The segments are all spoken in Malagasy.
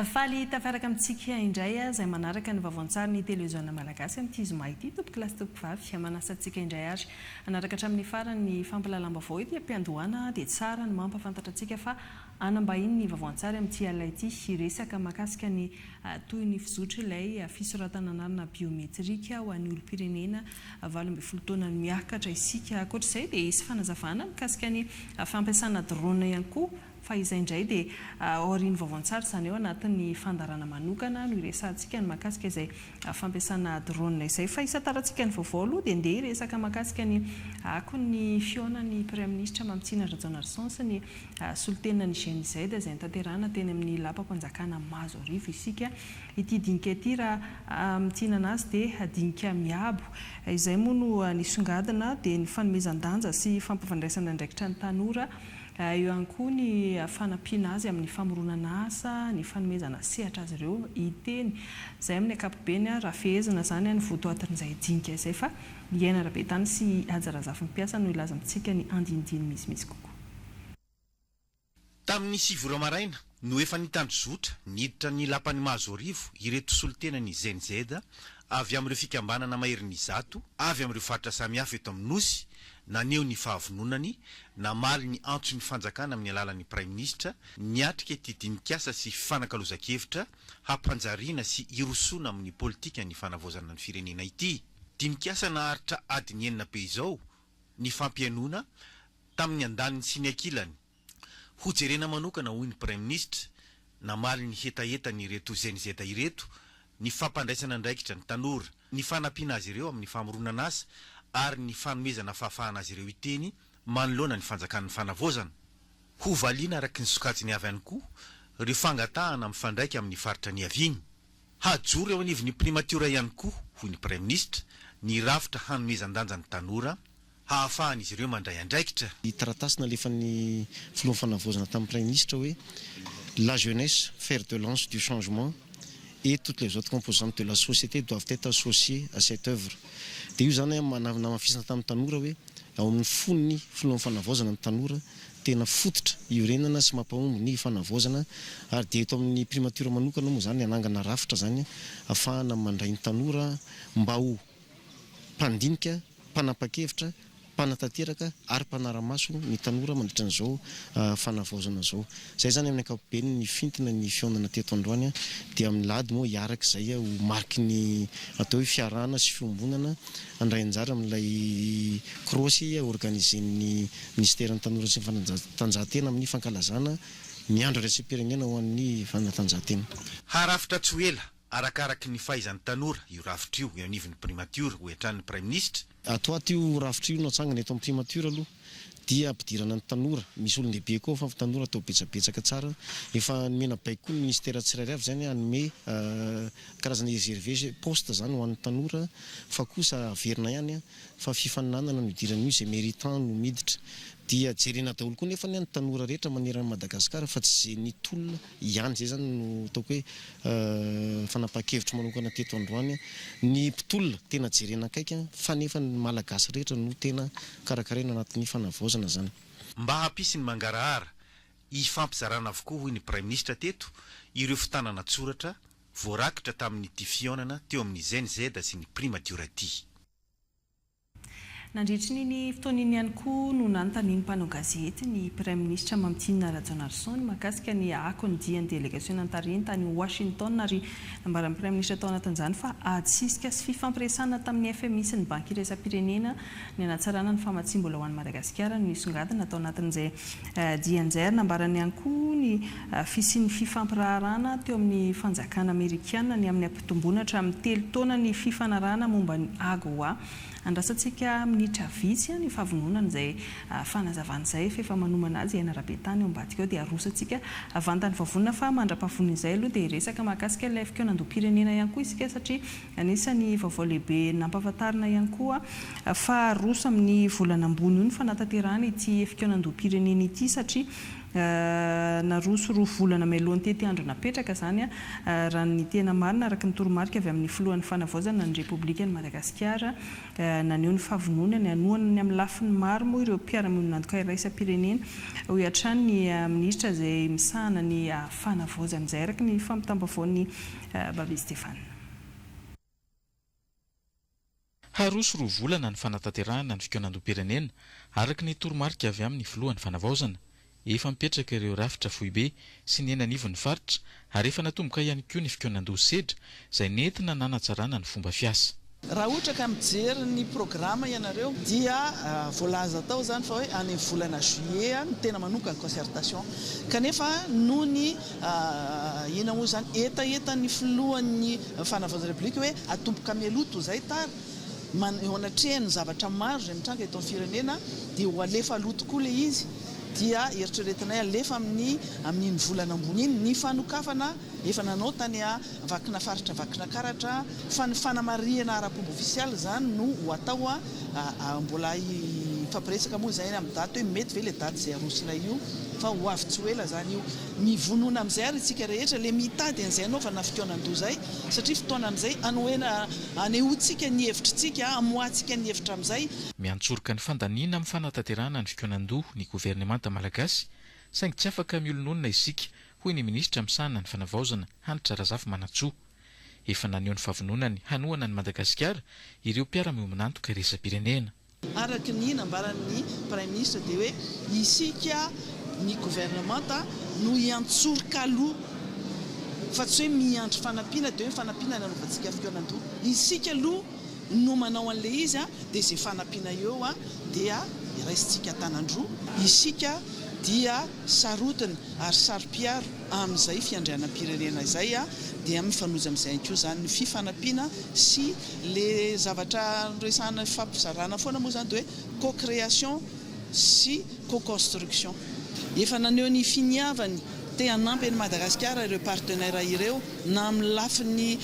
Faly tafaraka amintsika indray izay manaraka ny vaovao-tsary ny televiziona malagasy amin'ity zoma ity tompoko lasy tompoko vavy manasa antsika indray ary anaraka hatramin'ny farany fampalalam-baovao ity ampiandohana dia tsara ny mampafantatra antsika fa anambahiny ny vaovao-tsary amin'ity alina ity resaka mahakasika ny toy ny fizotra ilay fisoratana anarana biometrika ho an'ny olom-pirenena 18 taona miakatra isika ankoatr'izay dia isy fanazavana mikasika ny fampiasana drone ihany koa fa izay indray dia aoriany vaovao-tsary izany eo anatin'ny fandarana manokana no iresantsika ny mahakasika izay fampiasana drone izay fa isatarantsika ny vaovao aloha dia ndeha resaka mahakasika ny ny fihaonan'ny praiministra Mamitsina Rajaonarison sy ny solitenina ny GNZ izay nitanterahana teny amin'ny lapam-panjakana Mazorivo isika ity dinika ity raha mitsinana azy dia dinika miabo izay moa no nisongadina dia ny fanomezan-danja sy fampafandraisana andraikitra ny tanora eo ihany koa ny fanampiana azy amin'ny famoronana asa ny fanomezana sehatra azy ireo iteny izay amin'ny ankapobeny raha fehezana izany ny votoatin'izay dinika izay fa iaina ara-betany sy ajarazafy mpiasa no ilaza amintsika ny andinidiny misy kokoa. Tamin'ny 7 maraina no efa nitandrozotra niditra ny lapan'ny Mazorivo ireto solitena ny GNZ avy amin'ireo fikambanana maherin'ny zato avy amin'ireo faritra samihafa eto amin'ny nosy naneo ny fahavononany namaly ny antso ny fanjakana amin'ny alalan'ny praiministra niatrika ity dinikasa sy fanankalozan-kevitra hampanjariana sy irosona amin'ny politika ny fanavozana ny firenena ity. Dinikasa naharitra adiny 9 be izao ny fampianona tamin'ny andaniny sy ny ankilany. Hojerena manokana hoy ny praiministra namaly ny hetaheta ny ireto GNZ ireto ny fampandraisana andraikitra ny tanora ny fanampiana azy ireo amin'ny famoronana asa ary ny fanomezana fahafahana azy ireo iteny manoloana ny fanjakan'ny fanavozana. Ho valiana araka ny sokajiny avy ihany koa ireo fangatahana mifandraika amin'ny faritra ny aviny. Hajoro eo anivon'ny primatiora ihany koa hoy ny praiministra ny rafitra hanomezan-danja ny tanora hahafahana izy ireo mandray andraikitra. Ny taratasy nalefan'ny filohan'ny fanavozana tamin'ny praiministra hoe la jeunesse, fer de lance du changement et toutes les autres composantes de la société doivent être associées à cette œuvre. Dia io zany namafisana tamin'ny tanora hoe ao amin'ny fonony filohan'ny fanavozana ny tanora tena fototra iorenana sy mampahomby ny fanavozana ary dia eto amin'ny primatiora manokana moa zany anangana rafitra zany ahafahana mandray ny tanora mba ho mpandinika, mpanapa-kevitra, mpanatateraka ary mpanara-maso ny tanora mandritra an'izao fanavozana zao. Zay zany amin'ny ankapobeny ny fintina ny fihaonana teto androany dia amin'ny lady moa hiaraka izay ho mariky ny atao hoe fiarahana sy fiombonana andray anjara amin'ilay krosy organisen'ny ministerin'ny tanora sy ny fanatanjahantena amin'ny fankalazana ny andro raisam-pirenena ho an'ny fanatanjahantena. Harafitra tsy ho ela arakaraky ny fahaizan'ny tanora io rafitra io eo anivon'ny primatiora ho etran'ny praiministra. Atao aty io rafitra io natsangana eto amin'ny primatiora aloha dia ampidirana ny tanora misy olon-dehibe koa fa tanora atao betsabetsaka tsara efa nomena baiko koa ny ministera tsirairay avy zany hanome karazana réservé poste zany ho an'ny tanora fa kosa averina ihany fa fifaninanana no idiran'io izay méritant no miditra dia jerena daholo koa nefa ny tanora rehetra manerana Madagasikara fa tsy ny tolona ihany zay zany no ataoko hoe fanapa-kevitra manokana teto androany ny mpitolona tena jerena akaika fa nefa ny malagasy rehetra no tena karakaraina anatin'ny fanavozana zany. Mba hampisy ny mangarahara hifampizarana avokoa hoy ny praiministra teto ireo fitanana tsoratra voarakitra tamin'ity fihaonana teo amin'ny GNZ sy ny primatiora ity. Nandritry ny fotoan'iny ihany koa no nanontaniany mpanao gazety ny praiministra Mamitsina Rajaonarison mahakasika ny akony dian'ny délégation nantariny tany Washington ary nambaran'ny praiministra tao anatin'izany fa atsisika sy fifampiresana tamin'ny FMI sy ny banky iraisam-pirenena ny anatsarana ny famatsim-bola ho an'i Madagasikara no nisongadina tao anatin'izay dianjara nambarany ihany koa ny fisian'ny fifampirarana teo amin'ny fanjakana Amerikana ny amin'ny ampitomboana hatramin'ny 3 taona ny fifanarahana momba ny AGOA. Andrasantsika minitra vitsy ny fahavononana izay fanazavana izay fa manomana azy iaina ara-betany eo ambadika eo dia arosantsika avantany favonona fa mandra-pahafonina izay aloha dia resaka mahakasika ilay fikaonandoam-pirenena ihany koa isika satria anisany vaovao lehibe nampahafantarina ihany koa fa aroso amin'ny volana ambony io ny fanatanterahana ity fikaonandoam-pirenena ity satria naroso roa volana melohany tety andro napetraka zany raha ny tena marina araka ny toromarika avy amin'ny filohan'ny fanavaozana ny Repoblika ny Madagasikara naneho ny fahavononany anohana ny amin'ny lafiny maro moa ireo mpiara-monina antoka iraisam-pirenena ho hatrany ny ministra izay misahana ny fanavaozana izay araka ny fampitambavaon'ny Babi Stefana. Haroso roa volana ny fanatanterahana ny fikonan-doam-pirenena araka ny toromarika avy amin'ny filohan'ny fanavaozana. Efa mipetraka ireo rafitra foibe sy ny enanivon'ny faritra ary efa natomboka ihany koa ny fikonan-doha sedra izay nentina nanatsarana ny fomba fiasa. Raha ohatra ka mijery ny programa ianareo dia voalaza tao zany fa hoe any volana juillet no tena manokana concertation kanefa noho ny ina moa zany etaeta ny filohan'ny fanavaozana republika hoe atomboka mialoto zay tara eo anatrehany zavatra maro izay mitranga eto amin'ny firenena dia ho alefa aloto koa le izy dia eritreretinay alefa amin'iny volana ambony iny ny fanokafana efa nanao tany vakina faritra vakina karatra fa ny fanamariana ara-pomba ofisialy zany no ho atao mbola fampiresaka moa zay amin'ny daty hoe mety ve le daty izay arosonay io fa ho avy tsy ela zany io mivonona amin'izay ary tsika rehetra le mitady an'izay anaovana fitoanan-doha zay satria fotoana amin'izay anoena anehoantsika ny hevitritsika amoatsika ny hevitra amin'izay. Miantsoroka ny fandaniana amin'ny fanatanterahana ny fikonan-doha ny governemanta malagasy saingy tsy afaka miolononina isika hoy ny ministra misahana ny fanavaozana Hanitra Razafy Manatsoa. Efa naneho ny fahavononany hanohana ny Madagasikara ireo mpiara-miominantoka iraisam-pirenena. Araka ny nambaran'ny prime ministre dia hoe isika ny gouvernemanta no iantsoroka aloha fa tsy hoe miandry fanampiana dia hoe fanampiana nanaovantsika fikonan-doha. Isika aloha no manao an'ilay izy dia izay fanampiana eo dia iraisitsika tanandroa. Isika dia sarotiny ary saro-piaro amin'izay fiandrianam-pirenena izay dia mifanoja amin'izay koa zany ny fifanampiana sy le zavatra resahana fampizarana foana moa zany dia hoe co-création sy co-construction. Efa naneho ny finiavany te hanampy ny Madagasikara ireo partenaire ireo na amin'ny lafiny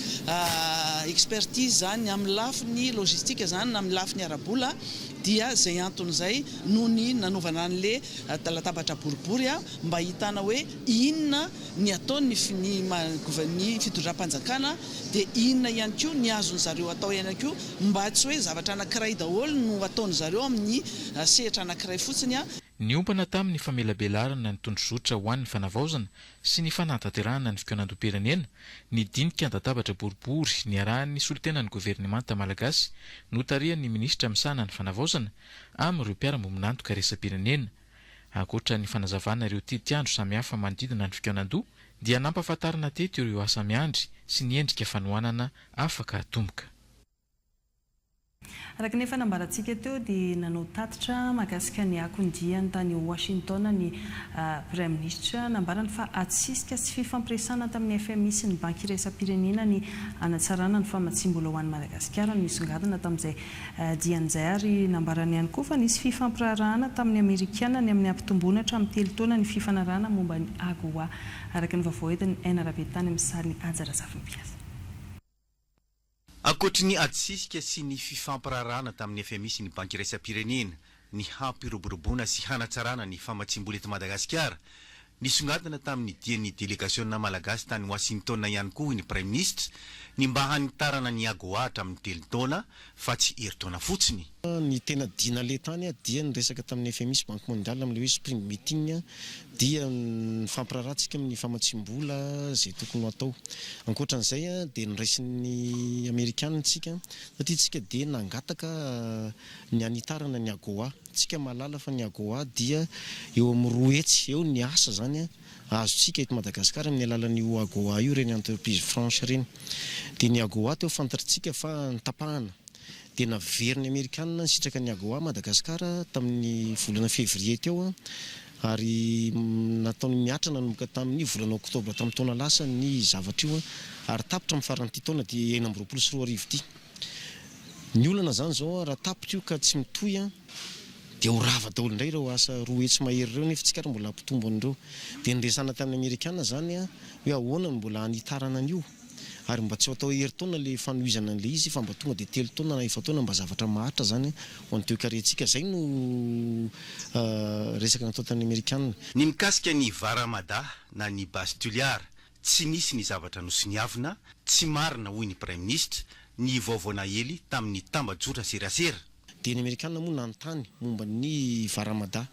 expertise zany, amin'ny lafiny logistika zany, na amin'ny lafiny arabola dia zay antony izay noho ny nanaovana an'le latabatra boribory mba hitana hoe inona ny ataony ny fitondram-panjakana dia inona ihany koa ny azony zareo atao ihany koa mba tsy hoe zavatra anankiray daholo no ataony zareo amin'ny sehatra anankiray fotsiny. Niompana tamin'ny famelabelarana ny tondrozotra ho an'ny fanavaozana sy ny fanatanterahana ny fikonan-doha-pirenena ny dinika an-databatra boribory ny arahan'ny solotenan'ny governemanta malagasy no tarihan'ny ministra misahana ny fanavaozana amin'ireo mpiara-mominantoka iraisam-pirenena. Ankoatra ny fanazavana ireo titiandro samihafa manodidina ny fikonan-doha dia nampahafantarina teto ireo asa miandry sy ny endrika fanohanana afaka atomboka. Araka ny fanambarantsika teo dia nanao tatitra mahakasika ny akondiany tany Washington ny Prime Ministre nambarany fa atsisika sy fifampiresana tamin'ny FMI sy ny banky iraisam-pirenena ny anatsarana ny famatsim-bola ho an'ny Madagasikara no misongadina tamin'izay dian'izay ary nambarany ihany koa fa nisy fifampirarahana tamin'ny Amerikana ny amin'ny ampitomboana hatramin'ny 3 taona ny fifanarahana momba ny AGOA araka ny vaovao entin'ny Rabetany amin'ny sariny Haja Razafy Mpiasa. Ankoatra ny atsisika sy ny fifampirarahana tamin'ny FMI sy ny banky iraisam-pirenena ny hampiroboroboana sy hanatsarana ny famatsim-bola eto Madagasikara nisongadina tamin'ny dian'ny délégationna malagasy tany Washington ihany koa ny Prime Ministre ny mba hanitarana ny AGOA hatramin'ny 3 taona fa tsy herintaona fotsiny. Ny tena dina le tany dia ny resaka tamin'ny FMI sy Banque mondiale amin'ilay hoe spring meeting dia ny fampirarahantsika amin'ny famatsim-bola izay tokony atao. Ankoatran'izay dia niraisin'ny Amerikanantsika satria tsika dia nangataka ny anitarana ny AGOA. Tsika malala fa ny AGOA dia eo amin'ny 2 hetsy eo ny asa zany azotsika eto Madagasikara amin'ny alalan'io AGOA io reny entreprise franche reny. Dia ny AGOA teo fantaritsika fa nitapahana dia naveriny Amerikanina sitraka ny AGOA Madagasikara tamin'ny volana février teo ary nataony miatra nanomboka tamin'ny volana oktobra tamin'ny taona lasa ny zavatra io ary tapitra amin'ny faran'ity taona dia 2024 ity. Ny olana zany zao raha tapitra io ka tsy mitoy dia ho rava daholo indray ireo asa 2 hetsy mahery ireo nefa tsika mbola ampitombo an'ireo. Dia nyresana tamin'ny Amerikana zany hoe ahoana no mbola hanitarana an'io ary mba tsy ho atao hery-taona le fanohizana an'le izy fa mba tonga dia 3 taona na 4 taona mba zavatra maharitra zany ho an'teo karentsika. Zay no resaka natao tany Amerikanina. Ny mikasika ny varamada na ny bastuliar tsy nisy ny zavatra nosoniavina, tsy marina hoy ny prime ministre ny vaovaona hely tamin'ny tambajotra serasera. Dia ny Amerikanina moa nanontany momba ny varamada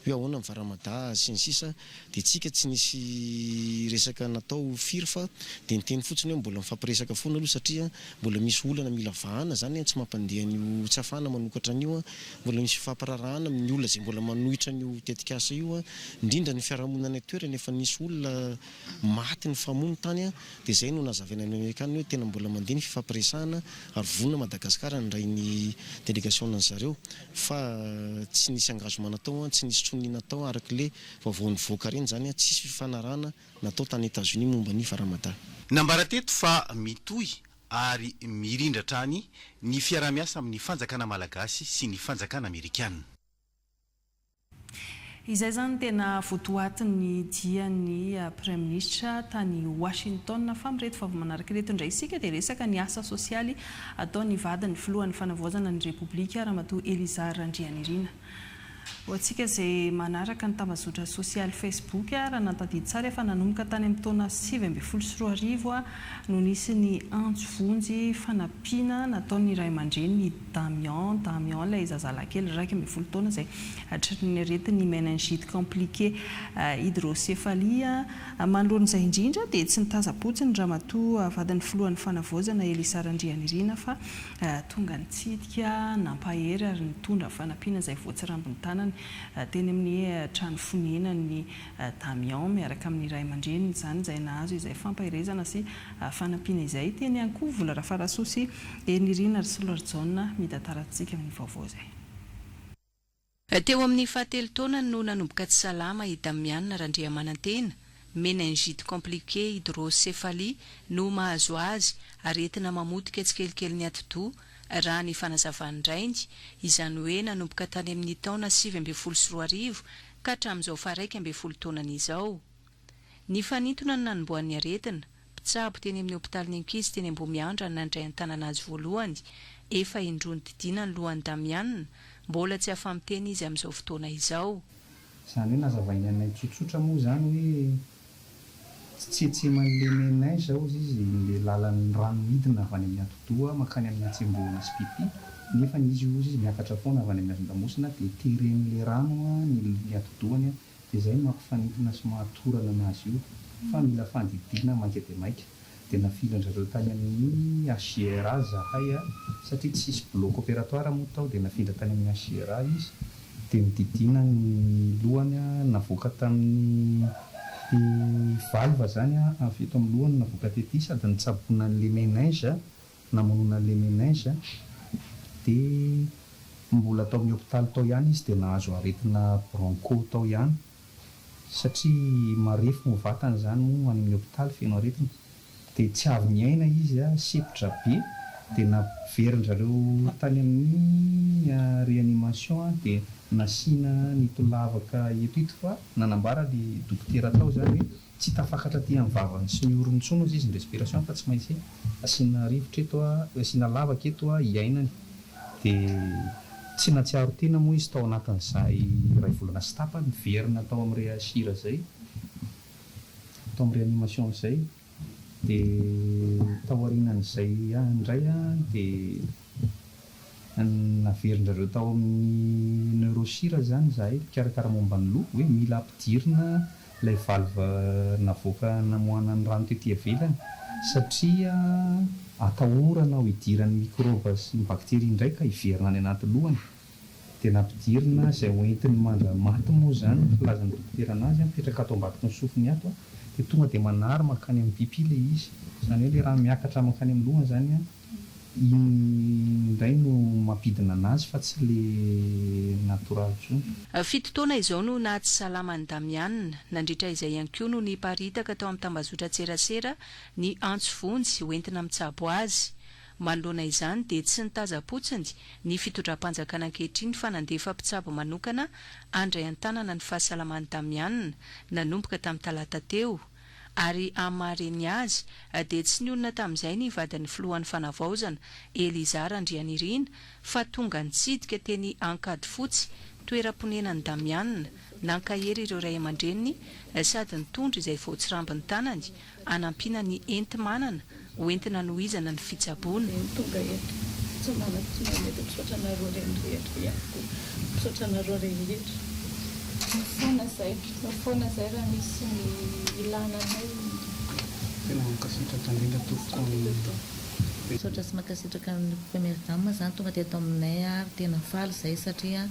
hoe ahoana ny varamada sy ny sisa, dia tsika tsy nisy resaka natao firy fa dia niteny fotsiny hoe mbola mifampiresaka foana aloha satria mbola misy olana mila vahana zany tsy mampandeha an'io tsy hafahana manokatra an'io, mbola misy fampararahana amin'ny olona zay mbola manohitra an'io tetikasa io, indrindra ny fiarahamonina ny toerana efa nisy olona maty ny famono tany dia zay no nazavaina ny Amerikanina hoe tena mbola mandeha ny fifampiresahana ary vonona Madagasikara ny ray ny délégation zareo fa tsy nisy engagement natao, tsy nisy natao arak'le vaovaon'ny voaka reny zany tsisy fifanarana natao tany États-Unis momba ny varamada. Nambarateto fa mitohy ary mirindratra ny fiaramiasa amin'ny fanjakana malagasy sy ny fanjakana amerikanina. Izay zany tena votoatiny dian'ny Prime Ministre tany Washington fa mireto fa manaraka reto indray isika dia resaka ny asa sosialy ataon'ny vadiny filohan'ny fanavaozana ny Repoblika Ramatoa Eliza Randrianirina. Hoantsika izay manaraka ny tambazotra sosialy Facebook raha nantadidy tsara efa nanomboka tany amin'ny taona 2014 no nisy ny antsovonjy fanampiana nataon'ny ray aman-dreny Damian ilay zazalakely 12 taona izay hatrin'ny aretin'ny méningite compliqué hydrocéphalie. Manoloan'izay indrindra dia tsy nitaza-potsiny Ramatoa vadiny filohan'ny fanavaozana Elisa Randrianirina fa tonga nitsidika nampahery ary nitondra fanampiana izay voatsirambiny tanany teny amin'ny trano fonenany Damian miaraka amin'ny ray aman-dreny zany izay nahazo izay fampahirezana sy fanampiana izay teny ankoho vola rafarasosy Nirina ary Solarjona mitantarantsika amin'ny vaovao izay. Teo amin'ny 7 taona no nanomboka tsy salama i Damian Randriamanantena, méningite compliqué hydrocéphalie no mahazo azy ary entina mamotika tsikelikely ny atidoha raha ny fanazavany raindy izany hoe nanomboka tany amin'ny taona 2014 ka hatramin'izao fa 1 taonan'izao. Ny fanintona ny nanomboan'ny aretina, mpitsabo teny amin'ny hopitalin'ny ankizy teny Ambomiandra nandray an-tanana azy voalohany, efa indroany didiana ny lohan'ny Damian, mbola tsy afa-miteny izy amin'izao fotoana izao. Izany hoe nazavainy anay tsotsotra moa zany hoe tsetsema an'le neige ao izy le lalan'ny rano midina avy any amin'ny atidoha makany amin'ny atsemboana sy pipi, nefa izy io izy miakatra foana avy any amin'ny azon-damosina dia teren'le rano ny atidohany dia izay mampifanintona sy mahatorana anazy io fa mila fandidiana maika dia maika. Dia nafilandrareo tany amin'ny HGRA zahay satria tsisy bloc opératoire moa tao dia nafindra tany amin'ny HGRA izy dia nididina ny lohany navoaka tamin'ny valva zany avy eto amin'ny lohany navoaka tety sady nitsabona an'le méninge namonona an'le méninge dia mbola tao amin'ny hôpitaly tao ihany izy dia nahazo aretina bronco tao ihany satria marefo ny vatany zany moa any amin'ny hôpitaly feno aretina dia tsy avy niaina izy sepitra be dia naverindrareo tany amin'ny réanimation dia nasiana nitolavaka eto fa nanambara le dokotera tao zany hoe tsy tafakatra ty amin'ny vavany sy ny orontsona izy ny respiration fa tsy maintsy asiana rivotra eto asiana lavaka eto iainany dia tsy natsiaro tena moa izy tao anatin'izay ray volana sy tapa niverina tao amin'ny réasira zay tao amin'ny réanimation zay dia tao aorianan'izay indray dia naverindrareo tao amin'ny neurosira zany zahay mikarakara momba ny loha hoe mila ampidirina ilay valva navoaka namoana ny rano tety ivelany satria atahorana ho idiran'ny microbe sy ny bakteria indray ka hiverina any anaty lohany dia nampidirina izay hoentiny maty moa zany filazan'ny dokotera anazy mipetraka ato ambadiky ny sofiny ato dia tonga dia manary makany amin'ny pipi le izy zany hoe le raha miakatra makany amin'ny lohany zany indray no mampidina anazy fa tsy le natoraly zony. 7 taona izao no nahatsy salaman'ny Damian, nandritra izay ihany koa no niparitaka tao amin'ny tambazotra tserasera ny antsovonjy hoentina mitsabo azy. Manoloana izany dia tsy nitaza-potsiny ny fitondram-panjakana ankehitriny fa nandefa mpitsabo manokana andray an-tanana ny fahasalaman'ny Damian nanomboka tamin'ny talata teo. ary amareny azy dia tsy ny olona tamin'izay ny vadan'ny filohan'ny fanavaozana Elizara Andrianirina fa tonga nitsidika teny Ankady Fotsy toeram-ponenan'ny Damianina nankahery ireo ray aman-dreniny sady nitondra izay voatsirambiny tanany anampiana ny enti-manana hoentina nohizana ny fitsaboana. Foana zay raha misy ny ilananay tena mankasitraka indrindra tompoko misaotra sy mankasitraka ny première dame zany tonga teto aminay ary tena faly zay satria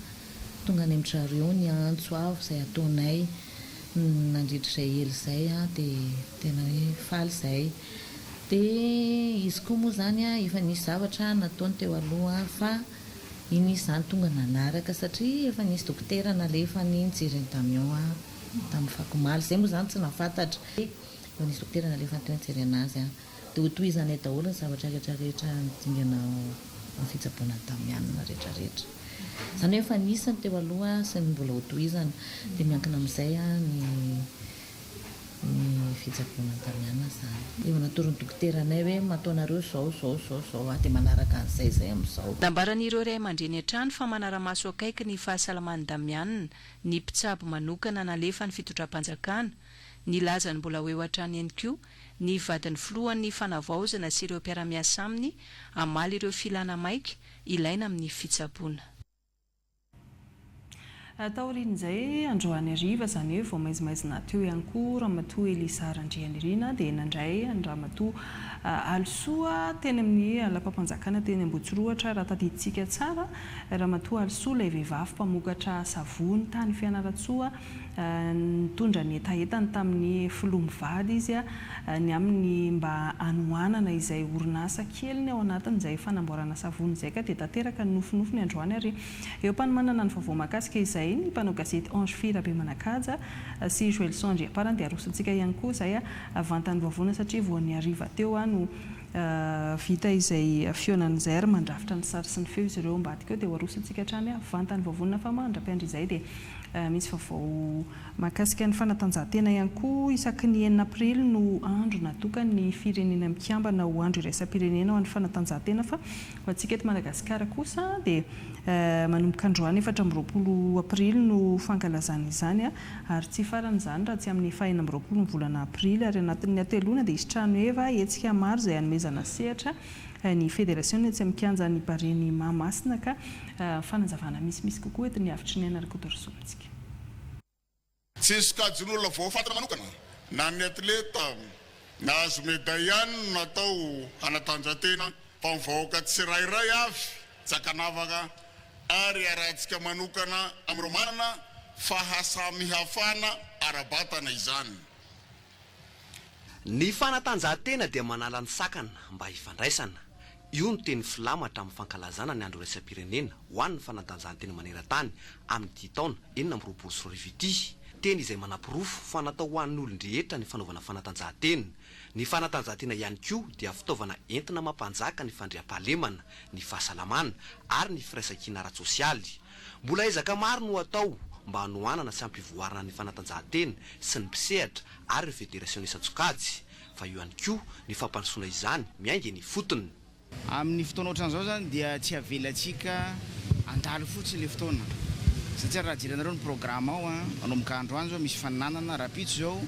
tonga any amin'njareo ny antso avo zay ataonay nandritra izay ely zay dia tena hoe faly zay dia izy koa moa zany efa nisy zavatra nataony teo aloha fa iny izany tonga nanaraka satria efa nisy dokotera nalefa ny nijereny tamion tamin'ny Fakomaly zay moa zany tsy nafantatra efa nisy dokotera nalefa ny teo nijery anazy dia hotohizanay daholo ny zavatra rehetrarehetra nidingana ny fitsaboana Damianina rehetrarehetra zany hoe efa nisy ny teo aloha sy ny mbola hotohizana dia miankina amin'izay ny fitsaboana Damianina zany efa natorony dokotera anay hoe mataonareo zao dia manaraka an'izay zay amin'izao. Nambaran'ireo ray aman-dreny an-trano fa manara-maso akaiky ny fahasalaman'ny Damianina ny mpitsabo manokana nalefa ny fitondram-panjakana ny lazany mbola ho eo an-trano ihany koa ny vadin'ny filohan'ny fanavaozana sy ireo mpiara-miasa aminy amaly ireo filana maika ilaina amin'ny fitsaboana. Taorian'izay androany ariva zany hoe vao maizimaizina teo ihany koa ramatoa Elizara Andrianirina dia nandray ny ramatoa Alisoa teny amin'ny alapampanjakana teny Ambohitsirohatra raha tadiditsika tsara ramatoa Alisoa ilay vehivavy mpamokatra savony tany Fianaratsoa nitondra ny etaetany tamin'ny filoha mivady izy ny amin'ny mba anohanana izay orinasa keliny ao anatin'izay fanamboarana savony izay ka dia tanteraka ny nofinofiny androany ary eo mpanomanana ny vaovao mahakasika izay ny mpanao gazety Ange Fira be Manakaja sy Joël Sondry aparany dia arosantsika ihany koa izay avantan'ny vavona satria voan'ny ariva teo no vita izay fionan'izay ary mandrafitra ny sary sy ny feo izy ireo ambadika eo dia arosantsika hatrany avantan'ny vavona fa mandra-piandry izay dia misy vaovao mahakasika ny fanatanjahantena ihany koa isaky ny 9 aprily no andro natokana ny firenena mikambana ho andro iraisam-pirenena ho an'ny fanatanjahantena fa ho antsika eto Madagasikara kosa dia manomboka androany 4 aprily no fankalazana izany ary tsy faran'izany raha tsy amin'ny 4 ny volana aprily ary anatin'ny atelona dia isitrano eva hetsika maro izay hanomezana sehatra ny fédération tsy mikanja ny bareny Mahamasina ka fanazavana misimisy kokoa eto ny avitry ny anarikotorosontsika. Tsisy kajin'olona voafatana manokana na ny atleta nahazo médaille ihany natao hanatanjahantena fa mivahoaka tsirairay avy jakanavaka ary arahantsika manokana amin'ireo manana fahasamihafana arabatana izany. Ny fanatanjahantena dia manala ny sakana mba hifandraisana. Io no teny filamatra amin'ny fankalazana ny andro iraisam-pirenena ho an'ny fanatanjahantena maneran-tany amin'ny taona 2024 teny izay manam-pirofo fa natao ho an'ny olon-drehetra ny fanaovana fanatanjahantena. Ny fanatanjahantena ihany koa dia fitaovana entina mampanjaka ny fandriam-pahalemana, ny fahasalamana ary ny firaisan-kina ara-tsosialy. Mbola ezaka maro no atao mba hanohanana sy hampivoarana ny fanatanjahantena sy ny mpisehatra ary ny fédération isan-tsokajy fa io ihany koa ny fampandrosoana izany miainga ny fotony. Amin'ny fotoana ohatran'izao zany dia tsy avelantsika andalo fotsiny le fotoana satria raha jiranareo ny programme ao manomboka andro any zao misy faninanana rapitso zao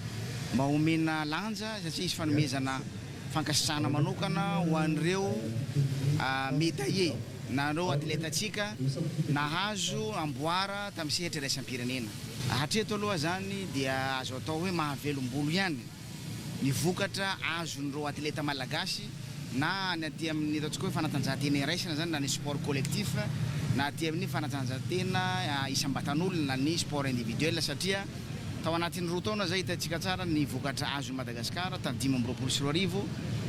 mba homena lanja satria isy fanomezana fankasitrahana manokana ho an'ireo médaillé nareo atletatsika nahazo amboara tamin'ny sehatra iraisam-pirenena. Hatreto aloha zany dia azo atao hoe mahavelombolo ihany ny vokatra azon'ireo atleta malagasy na ny aty amin'ny ataontsika hoe fanatanjahantena iraisana zany na ny sport collectif na aty amin'ny fanatanjahantena isam-batan'olona na ny sport individuel satria tao anatin'ny roa taona zay hitantsika tsara ny vokatra azo Madagasikara tamin'ny 5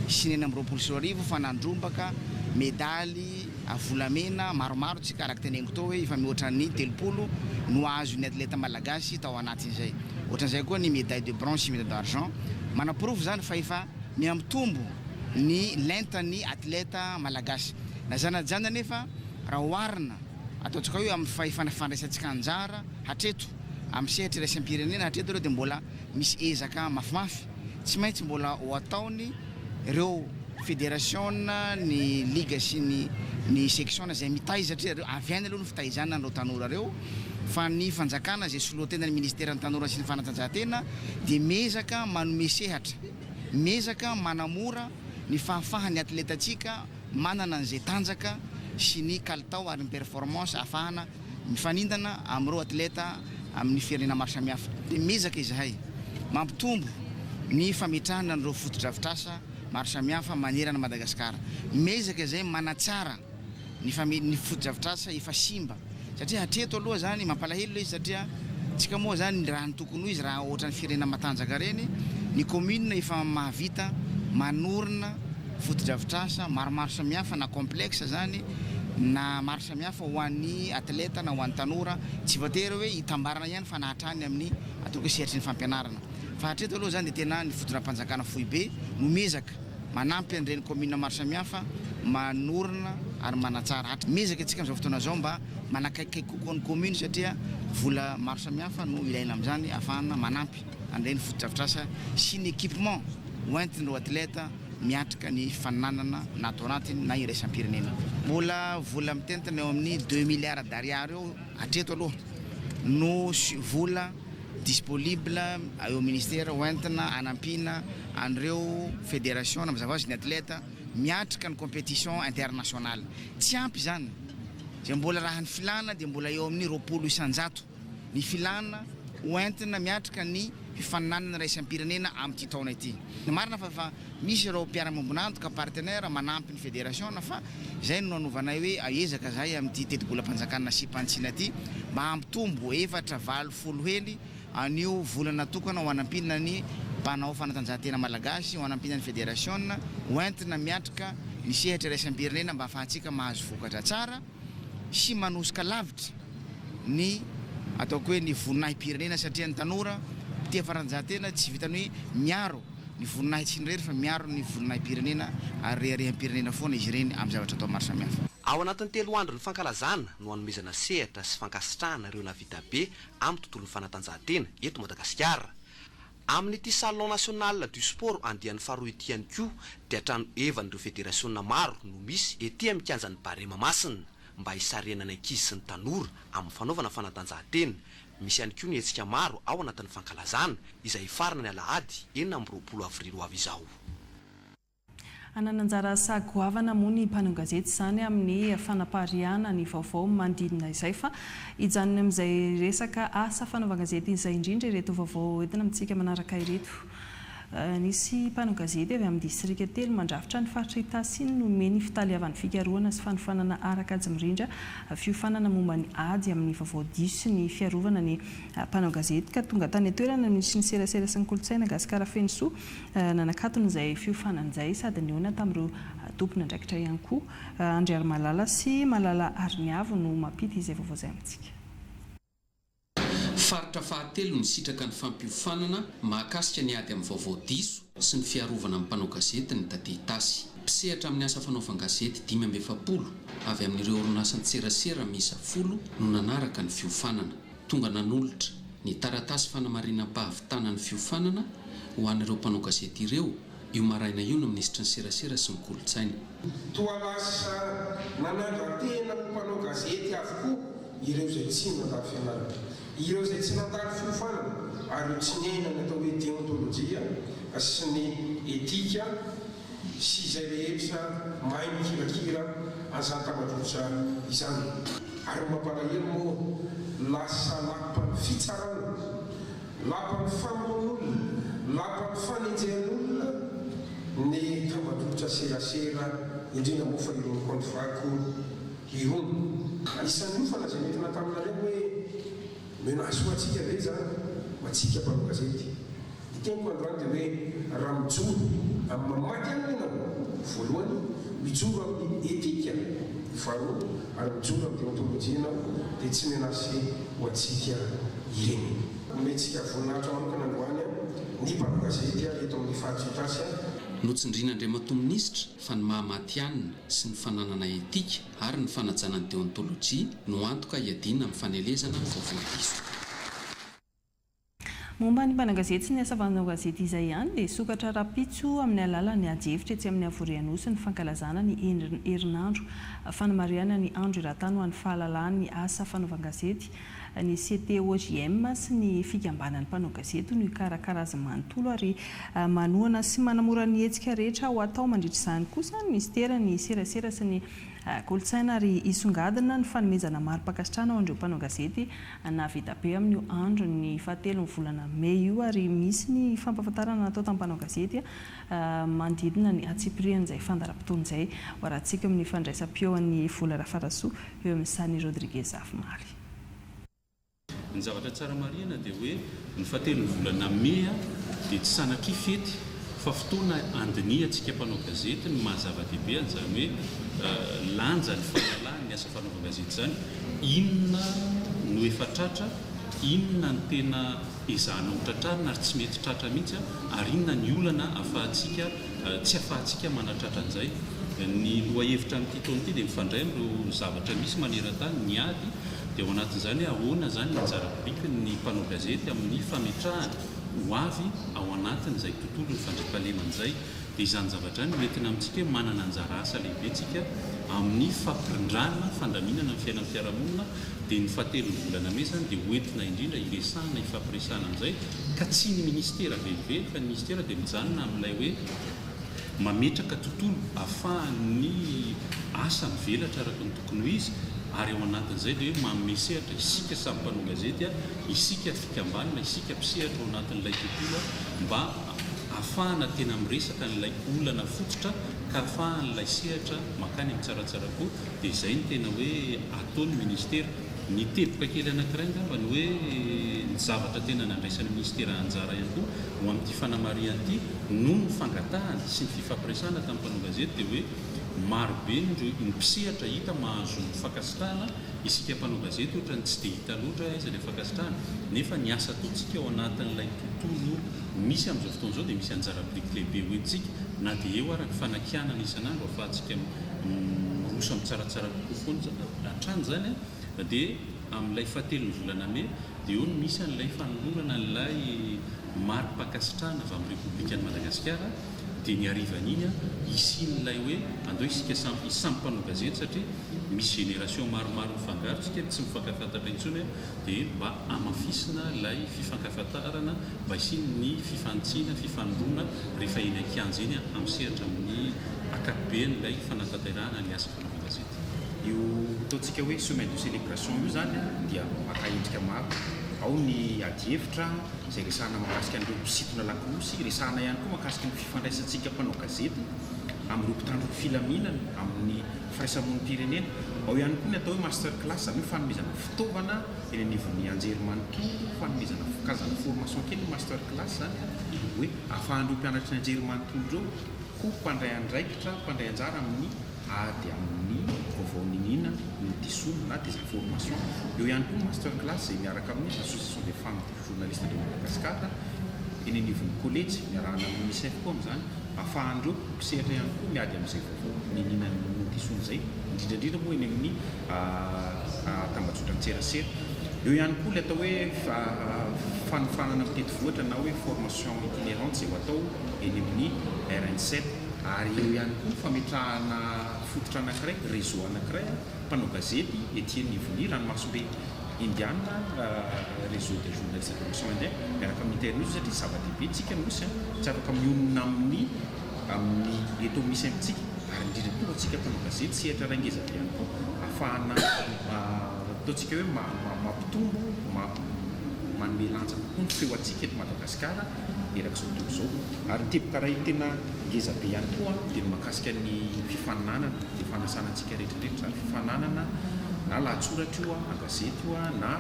sy 4 fa nandrombaka medaly volamena maromaro tsika araka teneniko tao hoe efa mihoatra ny 30 no azo ny atleta malagasy tao anatin'izay. Ohatran'izay koa ny médaille de bronze sy médaille d'argent manapirofo zany fa efa miamitombo ny lentany atleta malagasy. Na zanajana nefa raha oharina ataontsika hoe amin'ny fandraisantsika anjara hatreto amin'ny sehatra iraisam-pirenena hatreto ireo dia mbola misy ezaka mafimafy tsy maintsy mbola ho ataony ireo fédération ny liga sy ny section zay mitay satria avy any aloha ny fitaizana an'ireo tanora reo fa ny fanjakana zay soloatena ny ministère ny tanora sy ny fanatanjahantena dia mezaka manome sehatra mezaka manamora ny fahafahany atletantsika manana an'izay tanjaka sy ny kalitao ary ny performance ahafahana mifanindana amin'ireo atleta amin'ny firenena maro samihafa dia mezaka izahay mampitombo ny fametrahana an'ireo fotodrafitrasa maro samihafa manerana Madagasikara mezaka izay manatsara ny fotodrafitrasa efa simba satria hatreto aloha zany mampalahelo izy satria tsika moa zany raha ny tokony izy raha ohatra ny firenena matanjaka reny ny commune efa mahavita manorina fotodrafitrasa maromaro samihafa na complexe zany na maro samihafa ho an'ny atleta na ho an'ny tanora tsy voatery hoe hitambarana ihany fa nahatrany amin'ny atoko sehatry ny fampianarana fa hatreto aloha zany dia tena ny fotondram-panjakana fohy be no mezaka manampy an'ireny commune maro samihafa manorina ary manatsara mezaka antsika amin'izao fotoana zao mba manakaikaiky kokoa ny commune satria vola maro samihafa no ilaina amin'izany ahafahana manampy an'ireny fotodrafitrasa sy ny équipement hoentin'ireo atleta miatrika ny fananana na atao anatiny na iraisam-pirenena mbola vola mitentana eo amin'ny 2 milliards d'ariary eo hatreto aloha no vola disponible eo ministère hoentina anampina an'ireo fédération mazava azy ny atleta miatrika ny compétition internationale tsy ampy zany zay mbola raha ny filana dia mbola eo amin'ny 20 isanjato ny filana hoentina miatrika ny fifananana raisam-pirenena amin'ity taona ity marina fa misy ireo mpiara-mambonantoka partenaire manampy ny fédération fa zay no anovanay hoe aezaka zahay amin'ity teti-bola-panjakana sy pantsina ity mba ampitombo 4-20 hely anio volana tokana ho anampina ny mpanao fanatanjahantena malagasy ho anampina ny fédération hoentina miatrika ny sehatra raisam-pirenena mba ahafahantsika mahazo vokatra tsara sy manosika lavitra ny ataoko hoe ny voninahim-pirenena satria ny tanora tia fanatanjahantena tsy vitany hoe miaro ny voninahitsy sy ny rery fa miaro ny voninahim-pirenena ary rehareham-pirenena foana izy ireny amin'ny zavatra atao maro samihafa ao anatin'ny 3 andro ny fankalazana no anomezana sehatra sy fankasitrahana ireo navita be amin'ny tontolon'ny fanatanjahantena eto Madagasikara amin'ity salon national du sport andian'ny faharoa ety ihany koa dia trano evan'ireo fédérationna maro no misy ety amin'ny kianjan'ny Barema Masina mba hisariana ny ankizy sy ny tanora amin'ny fanaovana fanatanjahantena misy ihany koa ny hetsika maro ao anatin'ny fankalazana izay farana ny alahady 20 avril ho avy izao anananjara sagoavana moa ny mpanao gazety izany amin'ny fanapariana ny vaovao mandidina izay fa hijanony amin'izay resaka asa fanaovana gazety izay indrindra ireto vaovao entina amintsika manaraka ireto nisy mpanao gazety avy amin'ny distrika telo mandrafitra ny faritra Itasy no nomeny fitaliavan'ny fikarohana sy fanofanana araka-ady mirindra fiofanana momba ny ady amin'ny vaovao diso sy ny fiarovana ny mpanao gazety ka tonga tany atoerana misy ny serasera sy ny kolotsaina gasikara fenosoa nanakatony izay fiofanan'izay sady niona tamin'ireo tompony andraikitra ihany koa Andriary Malala sy Malala Ariniavo no mampity izay vaovao izay amintsika faritra fahatelo ny sitraka ny fampiofanana mahakasika ny ady amin'ny vaovao diso sy ny fiarovana amin'ny mpanao gazety ny Tate Itasy pisehatra amin'ny asa fanaovana gazety 570 avy amin'ireo orinasany serasera miisa 10 no nanaraka ny fiofanana tonga nanolotra ny taratasy fanamarinam-pahavitana ny fiofanana ho an'ireo mpanao gazety ireo io maraina io no minisitry ny serasera sy ny kolotsaina toa lasa nanandrantena ny mpanao gazety avokoa ireo izay tsy nandalo fianarana ireo izay tsy nandalo fiofanana ary tsy niainana atao hoe déontologia sy ny etika sy izay rehetra mahay mikirakira azany tamadrotra izany ary mampalahelo moa lasa lapan'ny fitsarana lapan'ny famon'olona lapan'ny fanenjehan'olona ny tamadrotra serasera indrindra moa fa irony compte vaco irony isan'ny io fanazanentina taminareo hoe menaso atsika ve zany matsika mpanao gazety diteniko androany dia hoe raha mijoro amin'ny mamaky any ianao voalohany mijoro amin'ny etika faharoa ary mijoro amin'ny déontologie ianao dia tsy menasy ho atsika ireny ometsika voninahitra manokana androany ny mpanao gazety eto amin'ny faritra Itasy notsindrin'Andriamato minisitra fa ny mahamatianina sy ny fananana etika ary ny fanajana ny déontologie no antoka hiadina amin'ny fanelezana vaovao diso momba ny mpanagazety sy ny asa vanao gazety izay ihany dia sokatra rapitso amin'ny alalan'ny ajevitra etsy amin'ny avorianosy ny fankalazana ny herinandro fanamariana ny andro iratany ho an'ny fahalalany asa fanaovan-gazety ny CTOJM sy ny fikambanan'ny mpanao gazety no ikarakara azy manontolo ary manohana sy manamora ny hetsika rehetra ho atao mandritra izany kosa ny ministera ny serasera sy ny kolotsaina ary isongadina ny fanomezana maro-pakasitrana ao andreo mpanao gazety na vita be amin'io andro ny fahatelon'ny volana Mey io ary misy ny fampahafantarana natao tamin'ny mpanao gazety mandidina ny atsipirian' izay fandaram-potoana izay ho arahantsika amin'ny fandraisam-peo an'ny Vola Rafarasoa eo amin'ny Sany Rodriguez Afimaly. Ny zavatra tsara marina dia hoe ny fahatelon'ny volana Mey dia tsy sanatria fety fa fotoana andiniantsika mpanao gazety ny mahazava-dehibe an'izany hoe lanja ny fahalalana ny asa fanaovan-gazety zany inona no efa tratra, inona ny tena ezahana ho tratrarina ary tsy mety tratra mihitsy ary inona ny olana ahafahantsika tsy ahafahantsika manatratra an'izay. Ny lohahevitra amin'ity taona ity dia mifandray amin'ireo zavatra misy maneran-tany ny ady dia ao anatin'izany ahoana zany ny anjara biriky ny mpanao gazety amin'ny fametrahana ho avy ao anatin'izay tontolo ny fandriam-pahalemana dia izany zavatra ny entina amintsika hoe manana anjara asa lehibe tsika amin'ny fampirindrana fandaminana ny fiainan'ny fiarahamonina dia ny fahatelon'ny volana Mey zany dia hoentina indrindra iresahana ifampiresahana amin'izay ka tsy ny ministera velively fa ny ministera dia mijanona amin'ilay hoe mametraka tontolo ahafahan'ny asa mivelatra araka ny tokony ho izy ary ao anatin'izay dia hoe manome sehatra isika samy mpanao gazety isika fikambanana isika mpisehatra ao anatin'ilay tontolo mba ahafahana tena miresaka n'ilay olana fototra ka ahafahan'ilay sehatra makany amin'ny tsaratsara koa dia izay ny tena hoe ataon'ny ministera. Ny teboka kely anankiray ngamba ny hoe ny zavatra tena nandraisan'ny ministera anjara ihany koa ho amin'ity fanamariana ity noho ny fangatahana sy ny fifampiresahana tamin'ny mpanao gazety dia hoe marobe ny mpisehatra hita mahazo fakasitrahana isika mpanao gazety ohatra ny tsy dia hita loatra izy ilay fakasitrahana nefa ny asa ataontsika ao anatin'ilay tontolo misy amin'izao fotoana izao dia misy anjara biriky lehibe hoentsika na dia eo ary ny fanakianana isan'andro ahafahantsika miroso amin'ny tsaratsara kokoa foana hatrany zany dia amin'ilay fahatelon'ny volana Mey dia eo no misy an'ilay fanolorana n'ilay mari-pakasitrahana avy amin'ny Repoblikan'i Madagasikara dia ny arivan'iny isian'ilay hoe andao isika samy mpanao gazety satria misy génération maromaro mifangaro tsika tsy mifankafantatra intsony dia mba amafisina ilay fifankafantarana mba isiany fifantsiana fifanondrona rehefa eny an-kianja eny amin'ny sehatra amin'ny akapobean'ilay fanatanterahana ny asa fanaovan-gazety. Io ataontsika hoe semaine de célébration io zany dia maka endrika maro ao ny adihevitra izay resahana mahakasika an'ireo mpisintona lakolosy resahana ihany koa mahakasika ny fifandraisantsika mpanao gazety amin'ireo mpitandroko filaminana amin'ny firaisamonim-pirenena ao ihany koa ny atao hoe master class zany hoe fanomezana fitaovana eny anivon'ny anjerimanontolo fanomezana karazana formation kely master class zany hoe ahafahan'ireo mpianatra ny anjerimanontolo ireo koa mpandray andraikitra mpandray anjara amin'ny ady amin'ny vaovaoninina ny disono na des informations. Eo ihany koa master class izay miaraka amin'ny association des femmes journalistes de Madagascar eny anivon'ny collège miarahana amin'ny UNICEF koa amin'izany ahafahan'ireo mpisehatra ihany koa miady amin'izay vaovaoninina ny disono izay indrindrandrindra moa eny amin'ny tambazotra-tserasera. Eo ihany koa ilay atao hoe fanofanana mitety vohatra na hoe formation itinérante izay ho atao eny amin'ny RN7 ary eo ihany koa fametrahana fototra anankiray réseau anankiray mpanao gazety ety anivon'ny ranomasimbe indiana réseau de journalistes d'information indien miaraka amin'ny internet satria zava-dehibe tsika nosy tsy afaka mionona amin'ny eto misy amintsika ary indrindra koa atsika mpanao gazety sehatra rangezabe ihany koa ahafahana ataontsika hoe mampitombo manome lanja kokoa ny feo atsika eto Madagasikara erak'izao tontolo izao ary nyteboka raha tena ngezabe ihany koa dia mahakasika ny fifananana dia fanasana antsika rehetrarehetra fifananana na lahatsoratra io an-gazety io na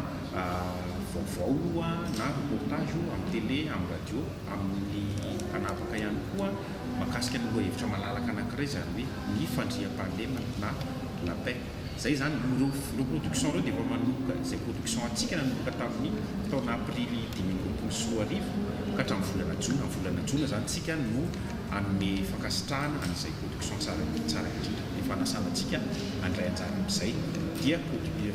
vaovao io na reportage io amin'ny télé amin'ny radio amin'ny mpanapaka ihany koa mahakasika ny lohahevitra malalaka anankiray zany hoe ny fandriam-pahalemana na la paix. Zay zany ireo production ireo dia efa manomboka izay production atsika nanomboka tamin'ny taona aprily 2024 ka hatramin'ny volana jona. Amin'ny volana jona zany tsika no anome fankasitrahana an'izay production tsara indrindra ny fanasana antsika andray anjara amin'izay dia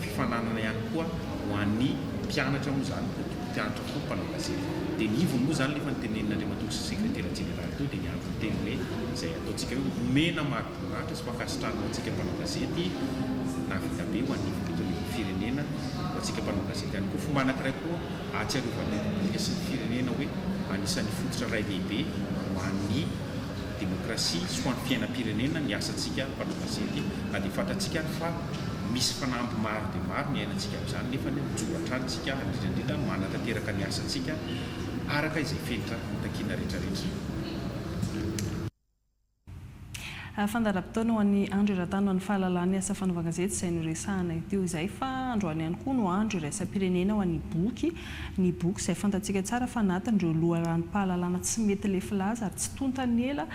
fifananana ihany koa ho an'ny mpianatra moa zany mpianatra koa mpanao gazety dia ny ivony moa zany lefa nitenen'andriamatoa sy sekretera général teo dia niavy teny hoe izay ataontsika hoe mena mahadoranatra sy makasitrano antsika mpanao gazety na vita be ho an'ny firenena ho antsika mpanao gazety ihany koa fomba anankiray koa ahatsiarovana ny sy ny firenena hoe anisan'ny fototra ray lehibe ho an'ny demokrasia sy ho an'ny fiainam-pirenena ny asantsika mpanao gazety na dia fantatsika fa misy fanampy maro dia maro ny ainatsika amin'izany nefa ny mijoatra antsika indrindrindrindra manatanteraka ny asantsika araka izay fenitra takiana rehetrarehetra. Fandaram-potoana ho an'ny andro iratany ny fahalalany asa fanaovana gazety izay noresahana teo izay fa androany ihany koa no andro iraisam-pirenena ho an'ny boky. Ny boky izay fantatsika tsara fa anatin'ireo loharanom-pahalalana tsy mety le filaza ary tsy tontany ela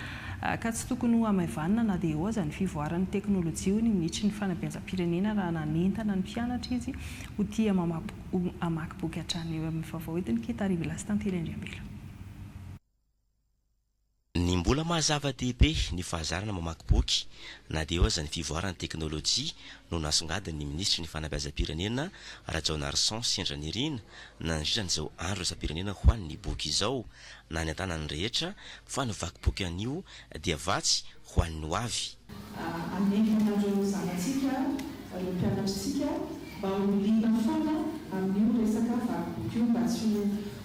ka tsy tokony ho amaivanina na dia eo aza ny fivoaran'ny teknôlôjia ny minitry ny fanabeazam-pirenena raha nanentana ny mpianatra izy ho tia hamaky boky hatrany eo amin'ny vaovao entiny ketarivo lasa tantely andriambela. Ny mbola mahazava-dehibe ny fahazarana mamaky boky na dia eo aza ny fivoaran'ny teknôlôjia no nasongadiny ny ministry ny fanabeazam-pirenena Rajaonarison Sendra Nirina na nandritran'izao andro iraisam-pirenena ho an'ny boky izao na ny an-tanany rehetra fa ny vaky boky an'io dia vatsy ho an'ny ho avy. Anentanareo zanatsika ireo mpianatritsika mba ho liana foana amin'io resaka vaky boky io mba tsy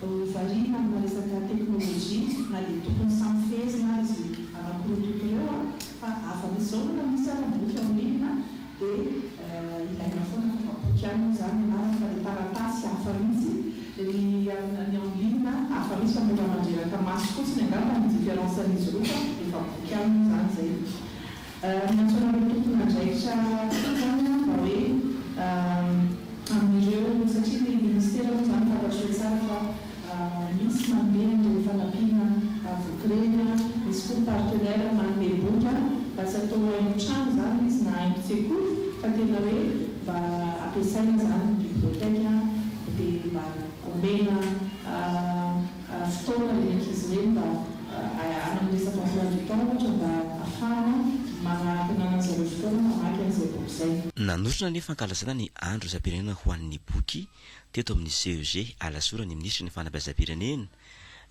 ho variana amina resaka teknôlôjia na dia tokony samy fehezina izy anakiroa ireo fa afa misy zao na misy ara boky amin'inona dia ilaina foana fa boky any zany anaraka dia taratasy hafa mihitsy ny amin'inona hafa misy fa mora mandreraka maso fotsiny angamba ny différencen'izy ireo fa efa boky any zany zay. Natsonareo tokony andraikitra zany mba hoe amin'ireo satria ny ministera moa zany fantatro tsara fa misy manome ny fanampiana vokrena misy koa partenaire manome boka mba tsy atao haino trano zany izy na haino tsekoly fa tena hoe mba ampiasaina zany ny biblioteka dia mba omena fotoana le ankizy ireny mba anamresaka ampilanitao ohatra mba ahafahana manampinana zareo fotoana mamaky an'izay boky izay. Nanosona nefa ankalazana ny andro iraisam-pirenena ho an'ny boky teto amin'ny CEG alasora ny ministry ny fanabeazam-pirenena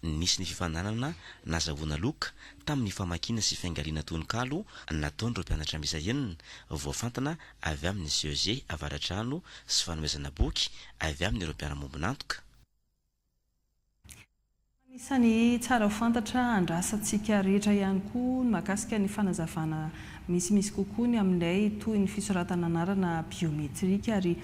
nisy ny fifananana nazahoana loka tamin'ny famakiana sy fiangaliana tononkalo nataon'ireo mpianatra misa enina voafantana avy amin'ny CEG avaratrano sy fanomezana boky avy amin'ireo mpiara-mombonantoka. Isany tsara ho fantatra andrasantsika rehetra ihany koa mahakasika ny fanazavana misimisy kokoa ny amin'ilay toy ny fisoratana anarana biometrika ary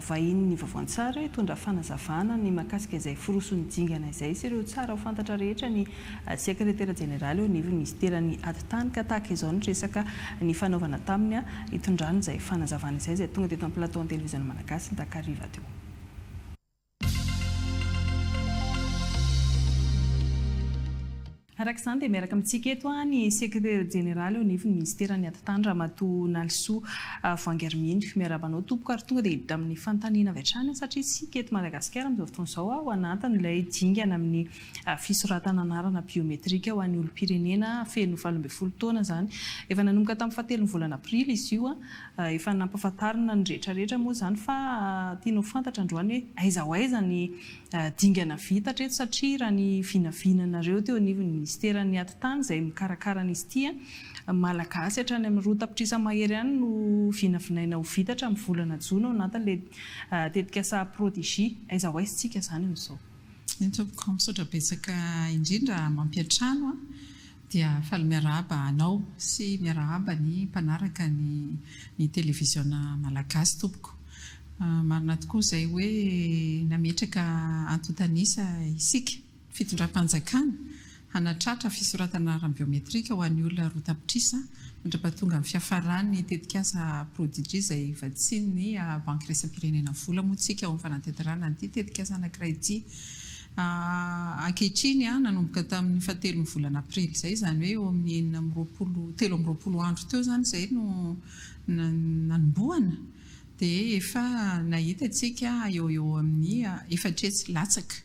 vahiny ny vaovoantsara hitondra fanazavana ny mahakasika izay forosony dingana izay sy ireo tsara ho fantatra rehetra ny sekretera jeneraly eo nivy ministerany aditany ka tahaka izao ny resaka ny fanaovana taminy hitondrany izay fanazavana izay izay tonga teto amin'ny plateau ny televiziona malagasy ny takariva teo. Araka izany dia miaraka amintsika eto ny sekretera jeneraly eo nivy ny ministerany aditany Ramatoa Nalisoa Voangerminy miarabanao tompoko ary tonga dia hiditra amin'ny fanontaniana avy hatrany satria sika eto Madagasikara amin'izao fotoana izao ao anatin'ilay dingana amin'ny fisoratana anarana biometrika ho an'ny olom-pirenena feno 17 taona zany efa nanomboka tamin'ny 7 volana aprily izy io efa nampafantarina ny rehetrarehetra moa zany fa tianao fantatra androany hoe aiza ho aiza ny dingana vita hatreto satria raha ny vinavinanareo teo nivy ny ministerany aditany izay mikarakara an'izy ity malagasy hatrany amin'ny roa tapitrisa mahery ihany no vinavinaina ho vitatra amin'ny volana jona ao anatin'ilay tetikasa prodigie aiza ho aizintsika zany amin'izao. Ny tompoko misaotra betsaka indrindra mampiatrano dia faly miarahaba anao sy miarahaba ny mpanaraka ny televiziona malagasy tompoko. Marina tokoa izay hoe nametraka antontanisa isika fitondram-panjakana hanatratra fisoratana anarana biometrika ho an'ny olona roa tapitrisa mandra-pahatonga amin'ny fiafarany tetikasa prodigie izay vatsiny banky iraisam-pirenena vola moa tsika ao amin'ny fanateterana an'ity tetikasa anankiray ity. Ankehitriny nanomboka tamin'ny 7 volana aprily izay zany hoe eo amin'ny 3 andro teo zany izay no nanomboana dia efa nahita antsika eo amin'ny efatretsy latsaka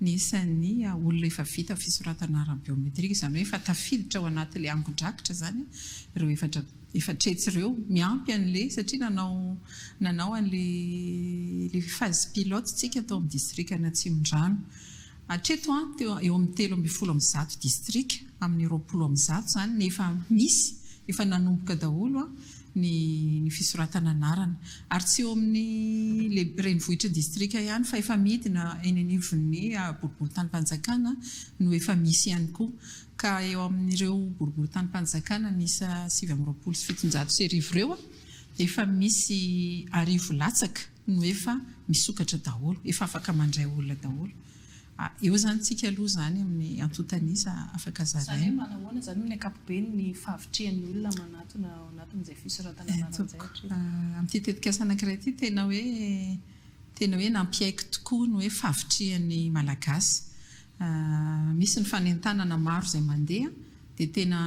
ny isan'ny olona efa vita fisoratana anarana biometrika izany hoe efa tafiditra ao anatin'ilay angon-drakitra zany ireo efatretsy ireo miampy an'ilay satria nanao an'ilay le phase pilote tsika tao amin'ny district na Tsimondrano. Hatreto eo amin'ny 13 district amin'ny 20 zany nefa misy efa nanomboka daholo ny fisoratana anarana ary tsy eo amin'ny le renivohitra district ihany fa efa midina eny anivon'ny boriboritany-panjakana no efa misy ihany koa ka eo amin'ireo boriboritany-panjakana nisa 727 sy arivo ireo efa misy arivo latsaka no efa misokatra daholo efa afaka mandray olona daholo. Eo zany tsika aloha zany amin'ny antotanisa afaka zaraina. Zany manahoana zany amin'ny ankapobeny ny fahavitrihan'ny olona manatona ao anatin'izay fisoratana anarana izay hatreto. Amin'ity tetikasa anankiray ity tena hoe nampiaiko tokoa ny hoe fahavitrihan'ny malagasy. Misy ny fanentanana maro izay mandeha dia tena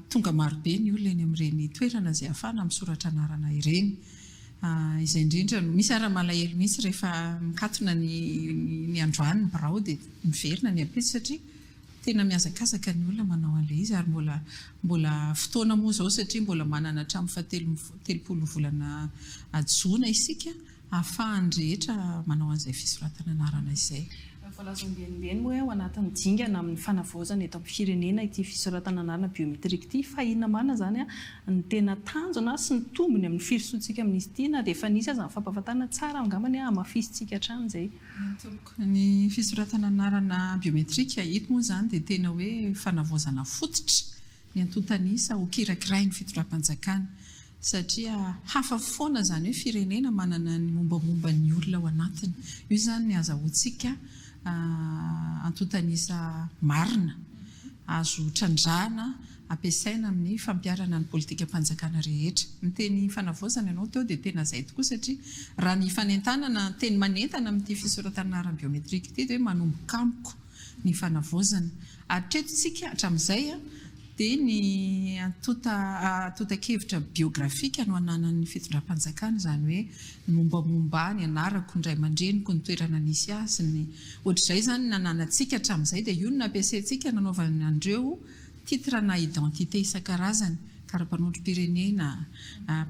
tonga marobe ny olona eny amin'ireny toerana izay ahafahana misoratra anarana ireny. Izay indrindra misy ara-malahelo mihitsy rehefa mikatona ny androany ny birao dia miverina ny ampitsy satria tena miazakazaka ny olona manao an'ilay izy ary mbola fotoana moa izao satria mbola manana hatramin'ny 30 volana jona isika ahafahany rehetra manao an'izay fisoratana anarana izay. Voalazombienibieny moa ao anatin'ny dingana amin'ny fanavaozana eto amin'ny firenena ity fisoratana anarana biometrika ity fa inona marina zany ny tena tanjona sy ny tombony amin'ny firosoantsika amin'izy ity na dia efa nisy aza ny fampahafatana tsara angambany hamafisitsika hatrany izay. Ny fisoratana anarana biometrika ito moa zany dia tena hoe fanavaozana fototra ny antotanisa ho kirakirainy fitondram-panjakana satria hafa foana zany hoe firenena manana ny mombamomba ny olona ao anatiny. Io zany ny azahoantsika antotanisa marina azo trandrahana ampiasaina amin'ny fampiarana ny politika-panjakana rehetra. Ny teny fanavaozana ianao teo dia tena izay tokoa satria raha ny fanentanana teny manentana amin'ity fisoratana anarana biometrika ity dia hoe manomboka amiko ny fanavaozana. Hatretontsika hatramin'izay dia ny atota-kevitra biografika no ananan'ny fitondram-panjakana izany hoe ny mombamomba ny anarako ny ray aman-dreniko ny toerana nisy azy ny ohatr'izay zany nananantsika hatramin'izay dia io no nampiasaintsika nanaovana andreo titre na identité isan-karazany karapanondrom-pirenena,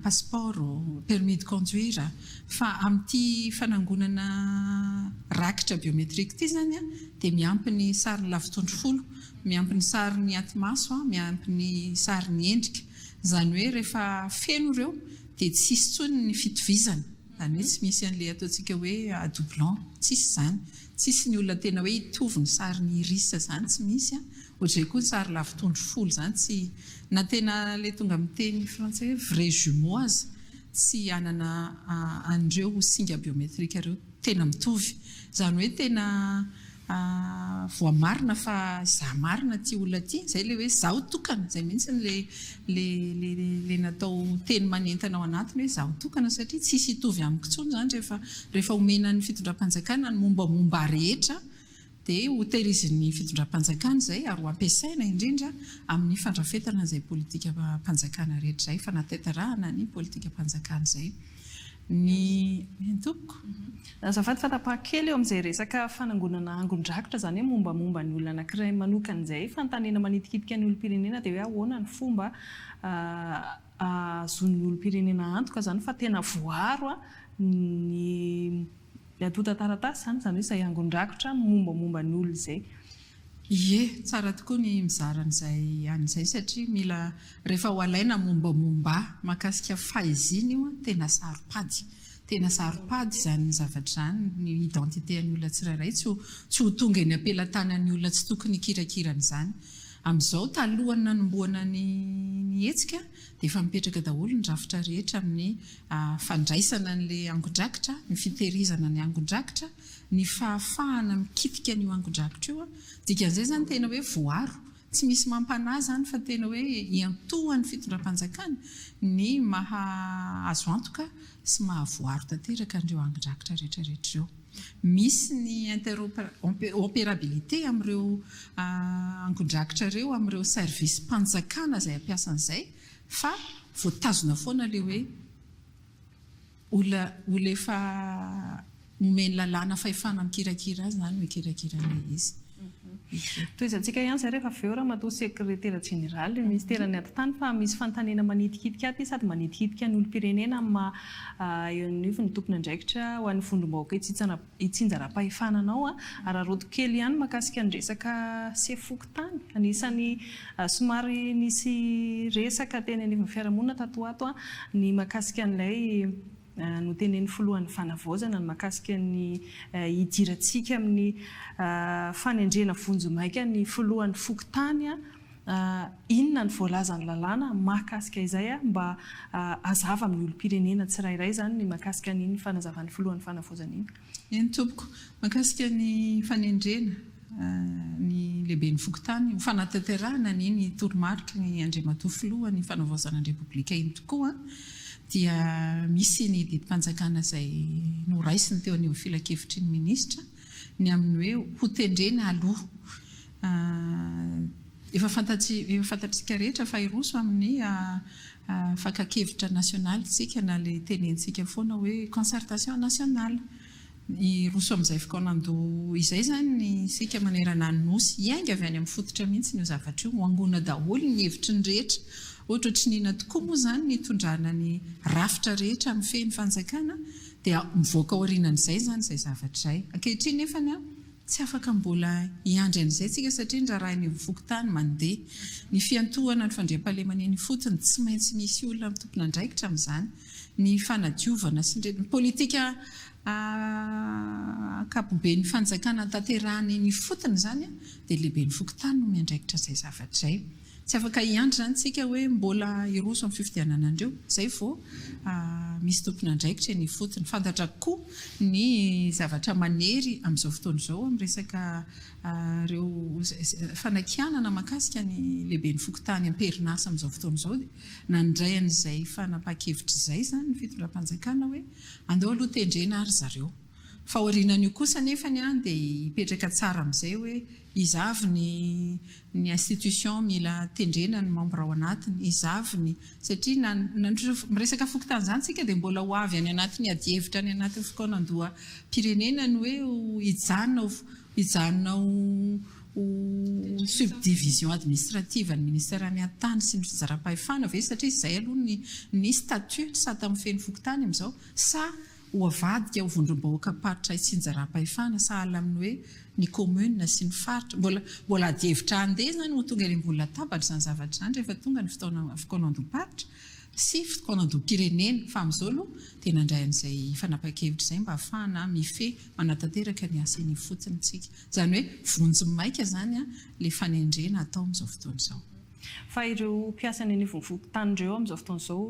passeport, permis de conduire fa amin'ity fanangonana rakitra biometrika ity zany dia miampy ny sary lavitondro folo, miampy ny sary ny atimaso, miampy ny sary ny endrika. Zany hoe rehefa feno ireo dia tsisy tsony ny fitovizana. Zany hoe tsy misy an'ilay ataontsika hoe doublant, tsisy zany. Tsisy ny olona tena hoe hitovy ny sary ny irisa zany tsy misy. Ohatr'izay koa ny sary lavitondro folo zany tsy na tena ilay tonga amin'ny teny frantsay hoe vrai jumeau aza tsy anana an'ireo singa biometrika ireo tena mitovy. Zany hoe tena voamarina fa za marina ty olona ty zay le hoe zaho tokana zay mihitsy le natao teny manentana ao anatiny hoe zaho tokana satria tsisy hitovy amiko tsony zany rehefa omena ny fitondram-panjakana ny mombamomba rehetra dia ho tehiriziny fitondram-panjakana zay ary ho ampiasaina indrindra amin'ny fandrafetana izay politika-panjakana rehetra zay fanatetarahana ny politika-panjakana zay ny tompoko. Azafady fatapaha-kely eo amin'izay resaka fanangonana angon-drakitra zany hoe mombamomba ny olona anankiray manokana izay fantanena manitikitika ny olom-pirenena dia hoe ahoana ny fomba azon'ny olom-pirenena antoka zany fa tena voaro ny atota taratasy zany hoe izay angon-drakitra mombamomba ny olona izay. Ie, tsara tokoa ny mizara an'izay satria mila rehefa ho alaina mombamomba mahakasika fahiziny io tena saropady zany zavatra zany ny identitén'ny olona tsirairay tsy ho tonga eny ampelantanan'ny olona tsy tokony kirakirana izany. Amin'izao talohany nanomboana ny hetsika dia efa mipetraka daholo ny rafitra rehetra amin'ny fandraisana n'ilay angon-drakitra, ny fitehirizana ny angon-drakitra, ny fahafahana mikitika n'io angon-drakitra io. Dikan'izay zany tena hoe voaro, tsy misy mampanahy zany fa tena hoe iantohan'ny fitondram-panjakana ny maha azo antoka sy mahavoaro tanteraka an'ireo angon-drakitra rehetrarehetra ireo. Misy ny interopérabilité amin'ireo angon-drakitra ireo amin'ireo service mpanjakana izay ampiasan'izay fa voatazona foana ilay hoe olona efa omeny lalàna fahefana mikirakira azy zany hoe kirakira ilay izy. toizantsika ihany zay rehefa avy eo raha matoa sekretera général ny ministerany ato-tany fa misy fantanena manidikitika aty sady manidikitika ny olom-pirenena eo ny tompony andraikitra ho an'ny vondrom-bahoaka itsinjaram-pahefananao ary aroto kely ihany makasika ny resaka sefoko-tany anisany somary nisy resaka teny anivon'ny fiarahamonina tatoato ny makasika an'ilay no tenen'ny filohan'ny fanavaozana ny makasika ny hidirantsika amin'ny fanendrena vonjomaika ny filohan'ny fokotany inona ny voalazany lalàna mahakasika izay mba azava amin'ny olom-pirenena tsirairay zany ny makasika n'iny fanazavan'ny filohan'ny fanavaozana iny. Eny tompoko, makasika ny fanendrena ny lehibe ny fokotany fanatanterahana ny toromarika ny Andriamatoa filoha ny fanavaozana ny repoblika iny tokoa dia misy ny didim-panjakana izay noraisiny teo anio filakevitry ny minisitra ny amin'ny hoe ho tendrena aloha efa fantatsika rehetra fa iroso amin'ny fakakevitra nasionaly tsika na le tenentsika foana hoe concertation nationale iroso amin'izay fikaonando izay zany ny sika manerana ny nosy iainga avy any amin'ny fototra mihitsy ny zavatra io hoangona daholo ny hevitry ny rehetra ohatra trinina tokoa moa zany ny tondrana ny rafitra rehetra amin'ny feny fanjakana dia mivoaka orinan'izay zany izay zavatra izay ankehitriny nefany tsy afaka mbola hiandry an'izay tsika satria ny raha ny fokotany mandeha ny fiantohana ny fandriam-pahalemana ny fotony tsy maintsy misy olona amin'ny tompona andraikitra amin'izany ny fanadiovana sy ny politika akapobe ny fanjakana tanterahany ny fotony zany dia lehibe ny fokotany no miandraikitra izay zavatra izay. Tsy afaka hiandry zany tsika hoe mbola iroso amin'ny fifidianana andreo zay vao misy tompona andraikitra ny fotony fantatra koa ny zavatra manery amin'izao fotoana izao amin'ny resaka reo fanakianana makasika ny lehibe ny fokotany amperinasa amin'izao fotoana izao nandray an'izay fanapa-kevitra izay zany ny fitondram-panjakana hoe andeo aloha tendrena ary zareo fa orinan'io kosa nefany dia hipetraka tsara amin'izay hoe izavy ny institution mila tendrena ny membre ao anatiny izavy satria miresaka fokotany zany tsika dia mbola ho avy any anatin'ny adievitra any anatin'ny fikaonandoha pirenena ny hoe hijanona subdivision administrative ny ministère ny atany sy ny fizaram-pahefana ve satria izay aloha ny statut sa tamin'ny feny fokotany amin'izao sa ho avadika ho vondrom-bahoaka paritra itsinjaram-pahefana sahala amin'ny hoe ny commune sy ny faritra mbola adievitra andeha zany ho tonga ilay mbola tabatra zany zavatra zany rehefa tonga ny fikaonandoha-paritra sy fikaonandoha-pirenena fa amin'izao aloha dia nandray an'izay fanapa-kevitra izay mba ahafahana mife manatanteraka ny asany fotony tsika zany hoe vonjy maika zany le fanendrena atao amin'izao fotoana izao. Fa ireo mpiasany anivon'ny fokotany ireo amin'izao fotoana izao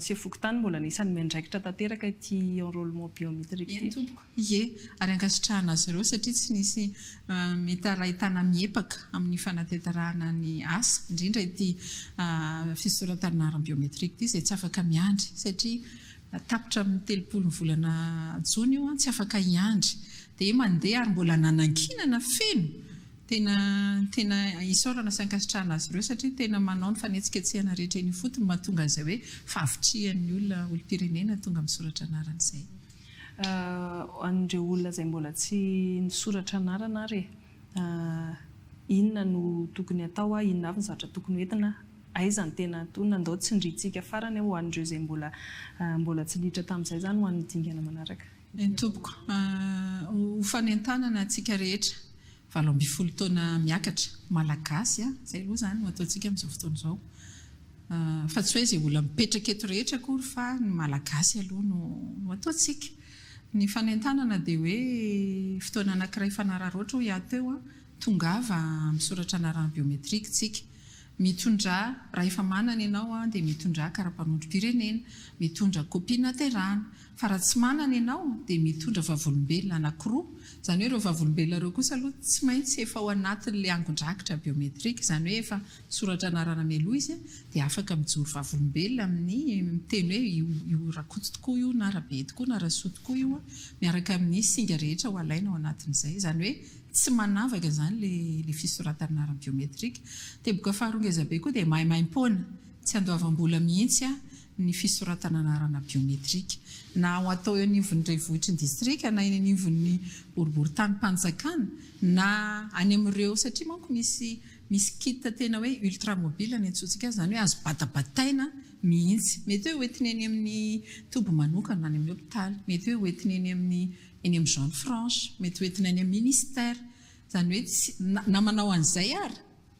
sy fokotany mbola nisan'ny miandraikitra tanteraka ity enrôlement biométrique ie ary ankasitrahana azy ireo satria tsy nisy mety arahitana miepaka amin'ny fanatanterahana ny asa indrindra ity fisoratanarany biométrique ity izay tsy afaka miandry satria tapitra amin'ny 30 volana jona io tsy afaka hiandry dia mandeha ary mbola nanankinana feno tena isaorana sy ankasitrahana azy ireo satria tena manao ny fanetsiketsehana rehetra iny fotony mahatonga izay hoe fahavitrihan'ny olona olom-pirenena tonga misoratra anarana izay. An'ireo olona izay mbola tsy nisoratra anarana ary inona no tokony atao inona avy ny zavatra tokony hoentina aizany tena tonona andao tsy ndritsika farany ho an'ireo izay mbola tsy litra tamin'izay zany ho an'ny dingana manaraka. Tompoko ho fanentanana antsika rehetra 20 taona miakatra malagasy zay aloha zany no ataontsika amin'izao fotoana izao fa tsy hoe izay olona mipetraka eto rehetra akory fa ny malagasy aloha no ataontsika ny fanentanana dia hoe fotoana anankiray fanararoatra ho iato eo tongava misoratra anarana biometrika tsika mitondra raha efa manana ianao dia mitondra karapanondrom-pirenena mitondra kopina terana fa raha tsy manana ianao dia mitondra vavolombelona anankiroa zany hoe ireo vavolombelona ireo kosa aloha tsy maintsy efa ao anatin'ilay angon-drakitra biometrika zany hoe efa soratra anarana mialoha izy dia afaka mijoro vavolombelona amin'ny miteny hoe io rakoto tokoa io na rabe tokoa na rasoa tokoa io miaraka amin'ny singa rehetra ho alaina ao anatin'izay zany hoe tsy manavaka zany le fisoratanarana biometrika dia boka faharongezabe koa dia mahaimaim-poana tsy andoavam-bola mihitsy ny fisoratana anarana biometrika na ho atao eo anivon'ny renivohitry ny distrika na eny anivon'ny boribory-tany mpanjakana na any amin'ireo satria manko misy kit tena hoe ultramobile ny antsointsika azy zany hoe azo batabataina mihitsy mety hoe hoentiny eny amin'ny tobo manokana any amin'ny hôpitaly mety hoe hoentiny eny amin'ny zone franche mety hoentiny any amin'ny ministère zany hoe na manao an'izay ary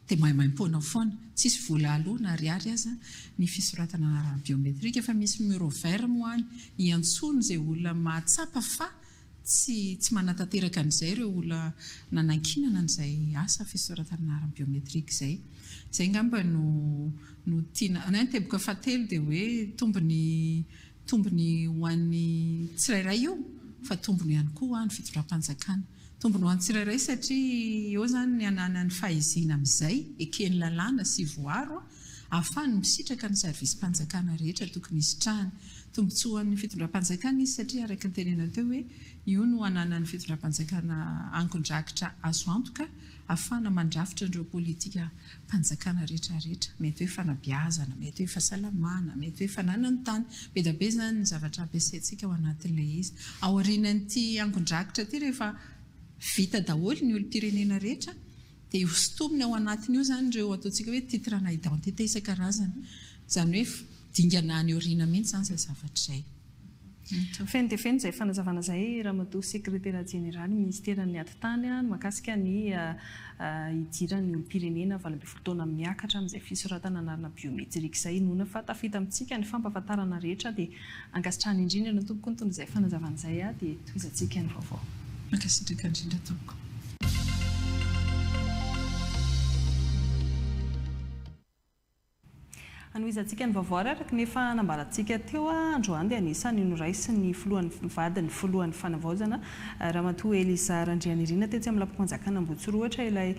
dia mahimaimpona foana tsisy vola aloha na ariary aza ny fisoratana anarana biometrika efa misy numéro vert moany iantsony izay olona mahatsapa fa tsy manatanteraka an'izay ireo olona nanankinana an'izay asa fisoratana anarana biometrika zay ngamba no tiana teboka fatelo dia hoe tombony ho an'ny tsirairay io fa tombony ihany koa ho an'ny fitondram-panjakana tombony ho an'ny tsirairay satria eo zany ny anana ny fahizina amin'izay ekeny lalàna sy voaro ahafahany misitraka ny servisy-mpanjakana rehetra tokony isitrahany tombotsoan'ny fitondram-panjakana izy satria araka ny tenena teo hoe io no anana ny fitondram-panjakana ankodrakitra azo antoka ahafahana mandrafitra andreo politika mpanjakana rehetrarehetra mety hoe fanabiazana mety hoe fahasalamana mety hoe fananany tany be da be zany ny zavatra ampiasaintsika ao anatin'ilay izy ao aorianan'ity ankodrakitra ty rehefa vita daholo ny olo-pirenena rehetra dia hostominy ao anatiny io zany ireo ataontsika hoe titrana identité isan-karazany zany hoe dingana any oriana mihitsy zany zay zavatra izay feny dia feny izay fanazavana izay ramatoa sekretera jeneraly ministeran'ny atitany no mahakasika ny idiran'ny olo-pirenena valambin'ny taona miakatra amin'izay fisoratana anarana biometrika izay noana fa tafita amintsika ny fampahafantarana rehetra dia ankasitrahany indrindra no tompoko nytony izay fanazavana izay dia toizantsika ny vaovao makasitraka indrindra tompoko anoizantsika ny vaovao araka nefa nambarantsika teo androany dia anisany noraisy ny filohan'ny vadiny filohan'ny fanavaozana ramatoa Eliza Randrianirina tetsy amin'ny lampam-panjakana Ambohitsoroatra ilay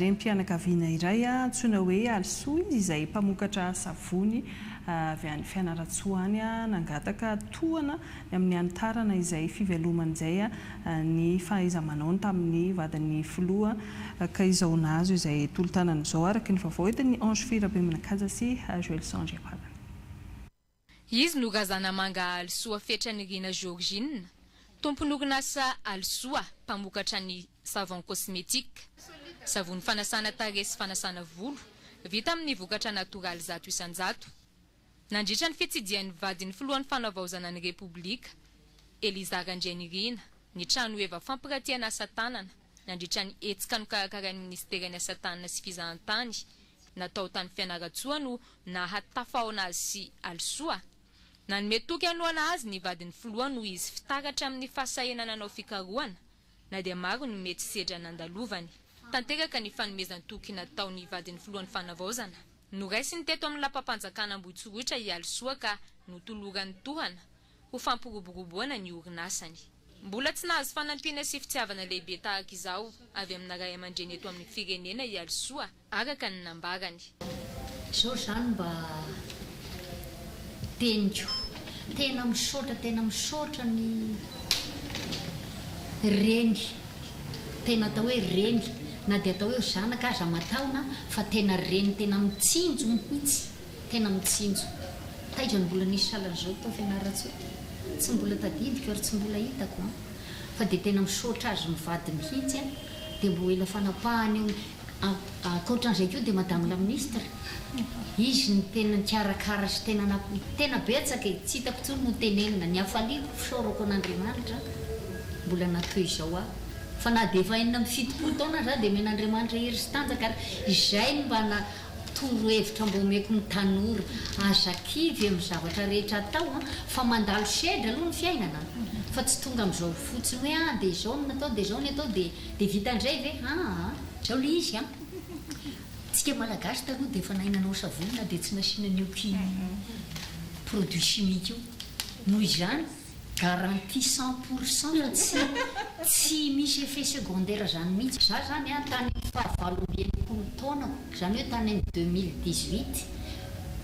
renim-pianakaviana iray antsoina hoe Alsoa izy izay mpamokatra savony avy any Fianaratsoa any nangataka tohana amin'ny anitarana izay fiveloman'izay ny fahaiza-manao tamin'ny vadiny filoha ka izao nazo izay tolotanana izao araka ny vaovao etiny Ange Firabeminakaja sy Joël Sange Apala. Izy no gazana manga Alsoa Fetranirina Georgine, tompony orinasa Alsoa mpamokatra ny savon cosmétique, savony fanasana tarehy sy fanasana volo, vita amin'ny vokatra natoraly 100%. Nandritra ny fitsidian'ny vadiny filohan'ny fanavaozana ny Repoblika, Eliza Randrianirina, ny trano eva fampiratiana asa tanana, nandritra ny hetsika nokarakarain'ny ministeran'ny asa tanana sy fizahantany, natao tany Fianaratsoa no nahatafahona azy sy Alsoa. Nanometoky anoana azy ny vadiny filoha no izy fitaratra amin'ny fahasahenana nanao fikarohana, na dia maro ny mety sedra nandalovany. Tanteraka ny fanomezany toky natao ny vadiny filohan'ny fanavaozana. Noraisiny teto amin'ny lampam-panjakana Ambohitsoroatra i Alsoa ka notolorany tohana ho fampiroboroboana ny orinasany. Mbola tsy nahazo fanampiana sy fitiavana lehibe tahaka izao avy amina ray aman-dreny eto amin'ny firenena i Alsoa araka ny nambarany. Izao zany mba teniko tena misaotra ny reny tena atao hoe reny na dia atao hoe zanaka aza mataona fa tena reny tena mitsinjo mihitsy tena mitsinjo taitra ny mbola nisy salan'izao tao Fianaratsoa tsy mbola tadidiko ary tsy mbola hitako fa dia tena misaotra azy mivady mihitsy dia mbo ela fanapahany eo ankoatran'izay koa dia madame la ministre izy ny tena nikarakara sy tena betsaka tsy hitako intsony no tenenina ny hafaliako fisaorako an'Andriamanitra mbola natoy izao fa na dia efa 7 taona za dia men'Andriamanitra hery sy tanjaka ary izay no mba toro hevitra mbo omeko ny tanora azakivy amin'ny zavatra rehetra atao fa mandalo sedra aloha ny fiainana fa tsy tonga amin'izao fotsiny hoe dia izao no natao dia izao no atao dia vita indray ve izao le izy tsika malagasy taloha dia efa nahinanao savony na dia tsy nasiana ny produit chimique io noho izany garantie 100% tsy misy effet secondaire zany mihitsy. Za zany tany fahavaloambinipolo taona zany hoe tany amin'ny 2018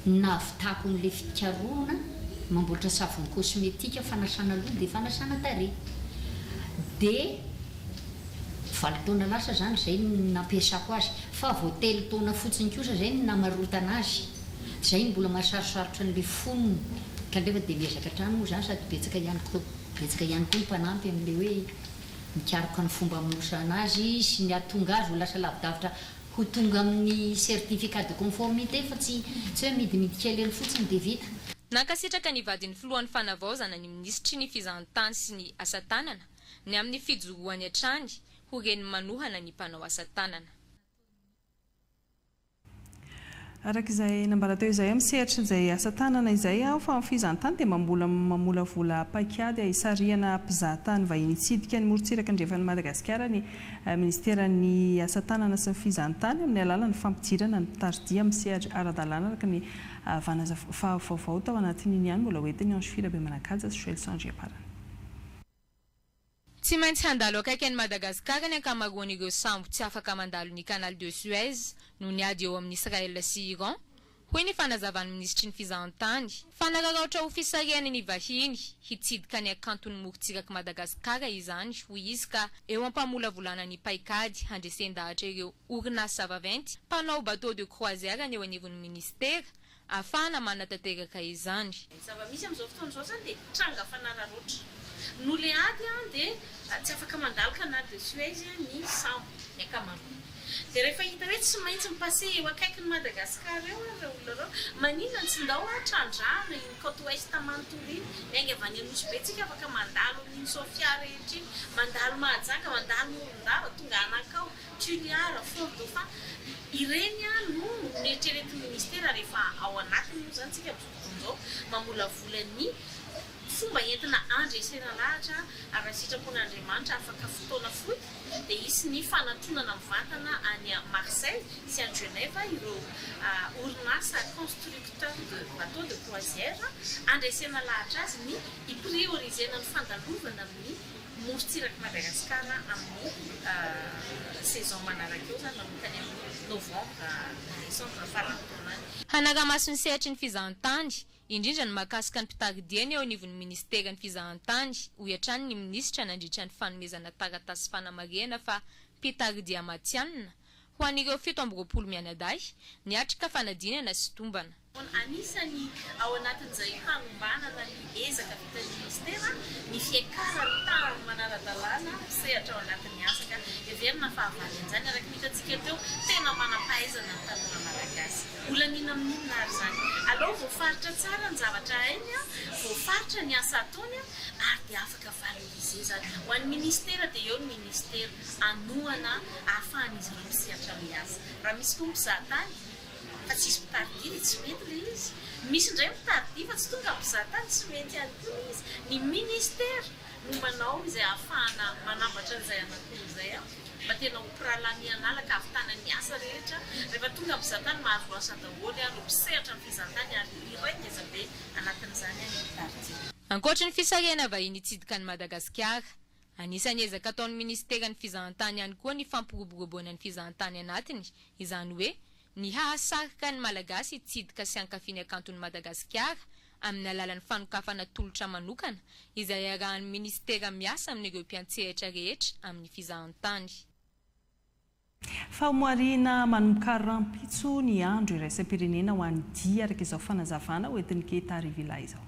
navitako n'le fikarohana mamboatra savony cosmétique fanasana loha dia fanasana tarehy dia 7 taona lasa zany zay nampiasako azy fa vao 3 taona fotsiny kosa zay namarotana azy zay ny mbola mahasarosarotra n'le fonony ka nrefa dia miezaka trano moa zany sady betsaka ihany koa ny mpanampy amin'le hoe mikaroka ny fomba amonosana azy sy ny atonga azy ho lasa lavidavitra ho tonga amin'ny certificat de conformité fa tsy hoe midimidy kely eny fotsiny dia vita. Nankasitraka ny vadin'ny filohan'ny fanavaozana ny minisitry ny fizahantany sy ny asa tanana ny amin'ny fijoroany hatrany ho reny manohana ny mpanao asa tanana. Arak'izay nambara teo izay misehatra izay asa tanana izay fa amin'ny fizahantany dia mamolavola paikady hisarihana mpizahatany vahiny hitsidika ny morontsiraka andrefana Madagasikara ny ministeran'ny asa tanana sy ny fizahantany amin'ny alalan'ny fampidirana ny mpitaridia misehatra ara-dalàna araka ny vaovao tao anatin'iny ihany mbola hoentiny Ange Firabe Manakaja sy Joël Sandriaparana. Tsy maintsy handalo akaiky ny Madagasikara ny ankamaroan'ireo sambo tsy afaka mandalo ny Canal de Suez no niady eo amin'ny Israel sy Iran, hoy ny fanazavan'ny ministry ny fizahantany. Fanararaotra ho fisariany ny vahiny hitsidika ny akantony morontsiraka Madagasikara izany hoy izy ka eo ampamolavolana ny paikady handresen-dahatra ireo orinasa vaventy mpanao bateau de croisière ny eo anivon'ny ministera afahana manatanteraka izany. Zava-misy amin'izao fotoana izao zany dia tranga fanararoatra. No le ady dia tsy afaka mandalo Canal de Suez ny sambo ny ankamaroany. Dia rehefa hita hoe tsy maintsy mipase eo akaikin'ny Madagasikara eo ireo olona ireo, maninona tsy ndao trandrana iny côte ouest Manontolo iny, miainga avy any Anosy be tsika afaka mandalo amin'iny Sofia rehetra iny, mandalo Mahajanga, mandalo Morondava, tonga anakao, Tuliara, Fort Dauphin. Ireny no nieritreretin'ny ministera rehefa ao anatiny io zany tsika amin'izao mamolavola ny fomba entina andresena lahatra ary sitrapon'Andriamanitra afaka fotoana fohy dia isy ny fanatonana mivantana any Marseille sy any Genève ireo orinasa constructeur de bateau de croisière andresena lahatra azy ny hipriorisena ny fandalovana amin'ny morontsiraka Madagasikara amin'ny saison manaraka eo zany manomboka any amin'ny novembre décembre farany taona. Hanaramaso ny sehatry ny fizahantany indrindra ny mahakasika ny mpitaridiany eo anivon'ny ministera ny fizahantany hoy hatrany ny minisitra nandritra ny fanomezana taratasy fanamarihana fa mpitaridia matianina ho an'ireo 7 mianadahy niatrika fanadinana sy tombana. Anisany ao anatin'izay hanombanana ny ezaka vitan'ny ministera ny fiakarany tany manara-dalàna sehatra ao anatin'ny asaka everina fahavaliny izany araka hitantsika teo tena manampahaizana ny tanora malagasy. Olanina amin'inona ary zany alao voafaritra tsara ny zavatra hainy voafaritra ny asa ataony ary dia afaka valorize zany ho an'ny ministera dia eo ny ministera anohana ahafahan'izy ireo misehatra amin'ny asa. Raha misy koa mpizahatany fa tsisy mpitaridia tsy mety le izy. Misy indray mitaridia fa tsy tonga mpizahatany tsy mety ihany koa izy. Ny ministera no manao izay ahafahana manambatra an'izay anakoho izay mba tena ho piralamianalaka ahavitana ny asa rehetra rehefa tonga mpizahatany mahazo asa daholo no mpisehatra ny fizahantany ary iray ngezabe anatin'izany any mitaridia. Ankoatra ny fisarihana vahiny hitsidika ny Madagasikara, anisany ezaka ataon'ny ministera ny fizahantany ihany koa ny fampiroboroboana ny fizahantany anatiny, izany hoe ny hahasarika ny malagasy hitsidika sy hankafiny akanton'ny Madagasikara amin'ny alalan'ny fanokafana tolotra manokana izay arahan'ny ministera miasa amin'ireo mpiantsehatra rehetra amin'ny fizahantany. Fahamoarina manomboka rampitso ny andro iraisam-pirenena ho an'ny dia araka izao fanazavana hoentin'ny Keta Rivila izao.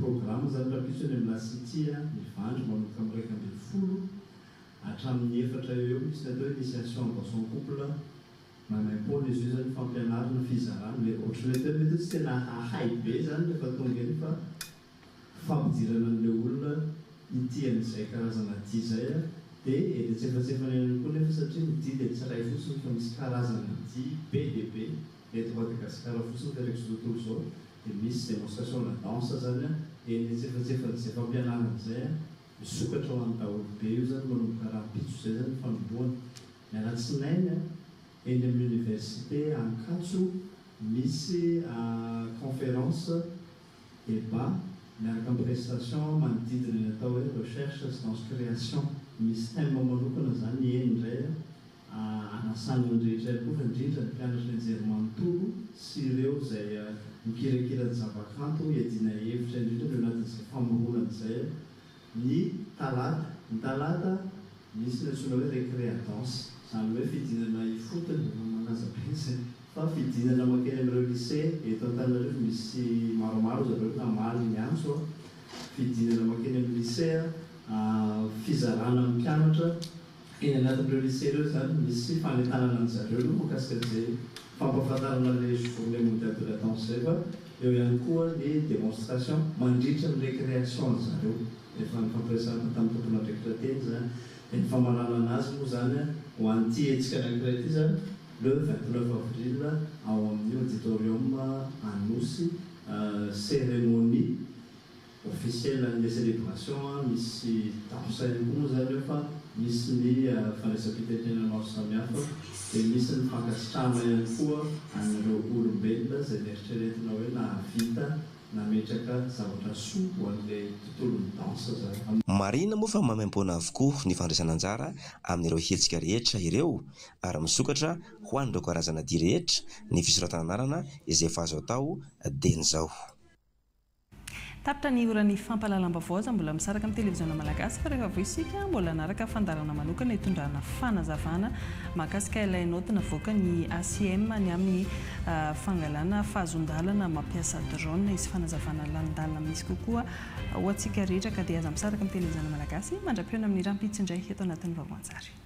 Programme zany rampitso any amin'ny Lasitia mivandro manomboka amin'ny 20 hatramin'ny 4 eo misy natao initiation dans son couple manaimpoana izy io zany fampianarana fizarana le ohatran'ny tena mety tsy tena ahay be zany rehefa tonga eny fa fampidirana an'le olona itian'izay karazana dia zay dia eritsefatsefany ihany koa nefa satria ny dia dia tsy ray fotsiny fa misy karazana dia be dia be eto Madagasikara fotsiny fa rehefa zao tontolo zao dia misy démonstration na danse zany eritsefatsefan'izay fampianarana izay misokatra ho an'ny daholo be io zany manomboka rampitso zay zany fanomboana. Ny alatsinainy eny amin'ny université Ankatso misy conférence débat miaraka amin'ny prestation manodidina ny atao hoe recherche science création misy thème manokana zany eny indray anasana ny rehetra koa fa indrindra ny mpianatra ny anjerimanontolo sy ireo izay mikirakira ny zavakanto hiadiana hevitra indrindra eo anatin'izay famoronana izay. Ny talata misy ny antsoina hoe récréatance zany hoe fidinana ifotony mazabaizy fa fidinana makeny amin'ireo lycée eto Antananarivo misy maromaro zareo namaly ny antso fidinana makeny amin'ny lycée fizarana amin'ny mpianatra eny anatin'ireo lycée ireo zany misy fanetanana ny zareo no makasika zay fampafantarana le journée mondiale de la danse zay fa eo ihany koa le démonstration mandritra ny récréation zareo efa ny fampiasana tamin'ny tompona andraikitra teny zany ny famanana anazy moa zany ho an'ity hetsika anankiray ity zany le 29 avril ao amin'ny auditorium Anosy cérémonie officielle ny célébration misy danse ihany koa moa zany eo fa misy ny fandraisam-pitenenana maro samihafa dia misy ny fankasitrahana ihany koa an'ireo olombelona zay nieritreretina hoe nahavita nametraka zavatra soa ho an'ilay tontolon'ny danse zany. Marina moa fa mamaimpoana avokoa ny fandraisana anjara amin'ireo hetsika rehetra ireo ary misokatra ho an'ireo karazana dia rehetra ny fisoratana anarana izay efa azo atao dian'izao. Tapitra ny oran'ny fampahalalam-baovao mbola misaraka amin'ny televiziona malagasy fa rehefa avy isika mbola anaraka fandarana manokana hitondrana fanazavana mahakasika ilay note navoaka ny ACM ny amin'ny fangalana fahazondalana mampiasa drone isy fanazavana landalina misy kokoa ho antsika rehetra ka dia aza misaraka amin'ny televiziona malagasy mandra-piona amin'ny rampitsy indray eto anatin'ny vaoantsary.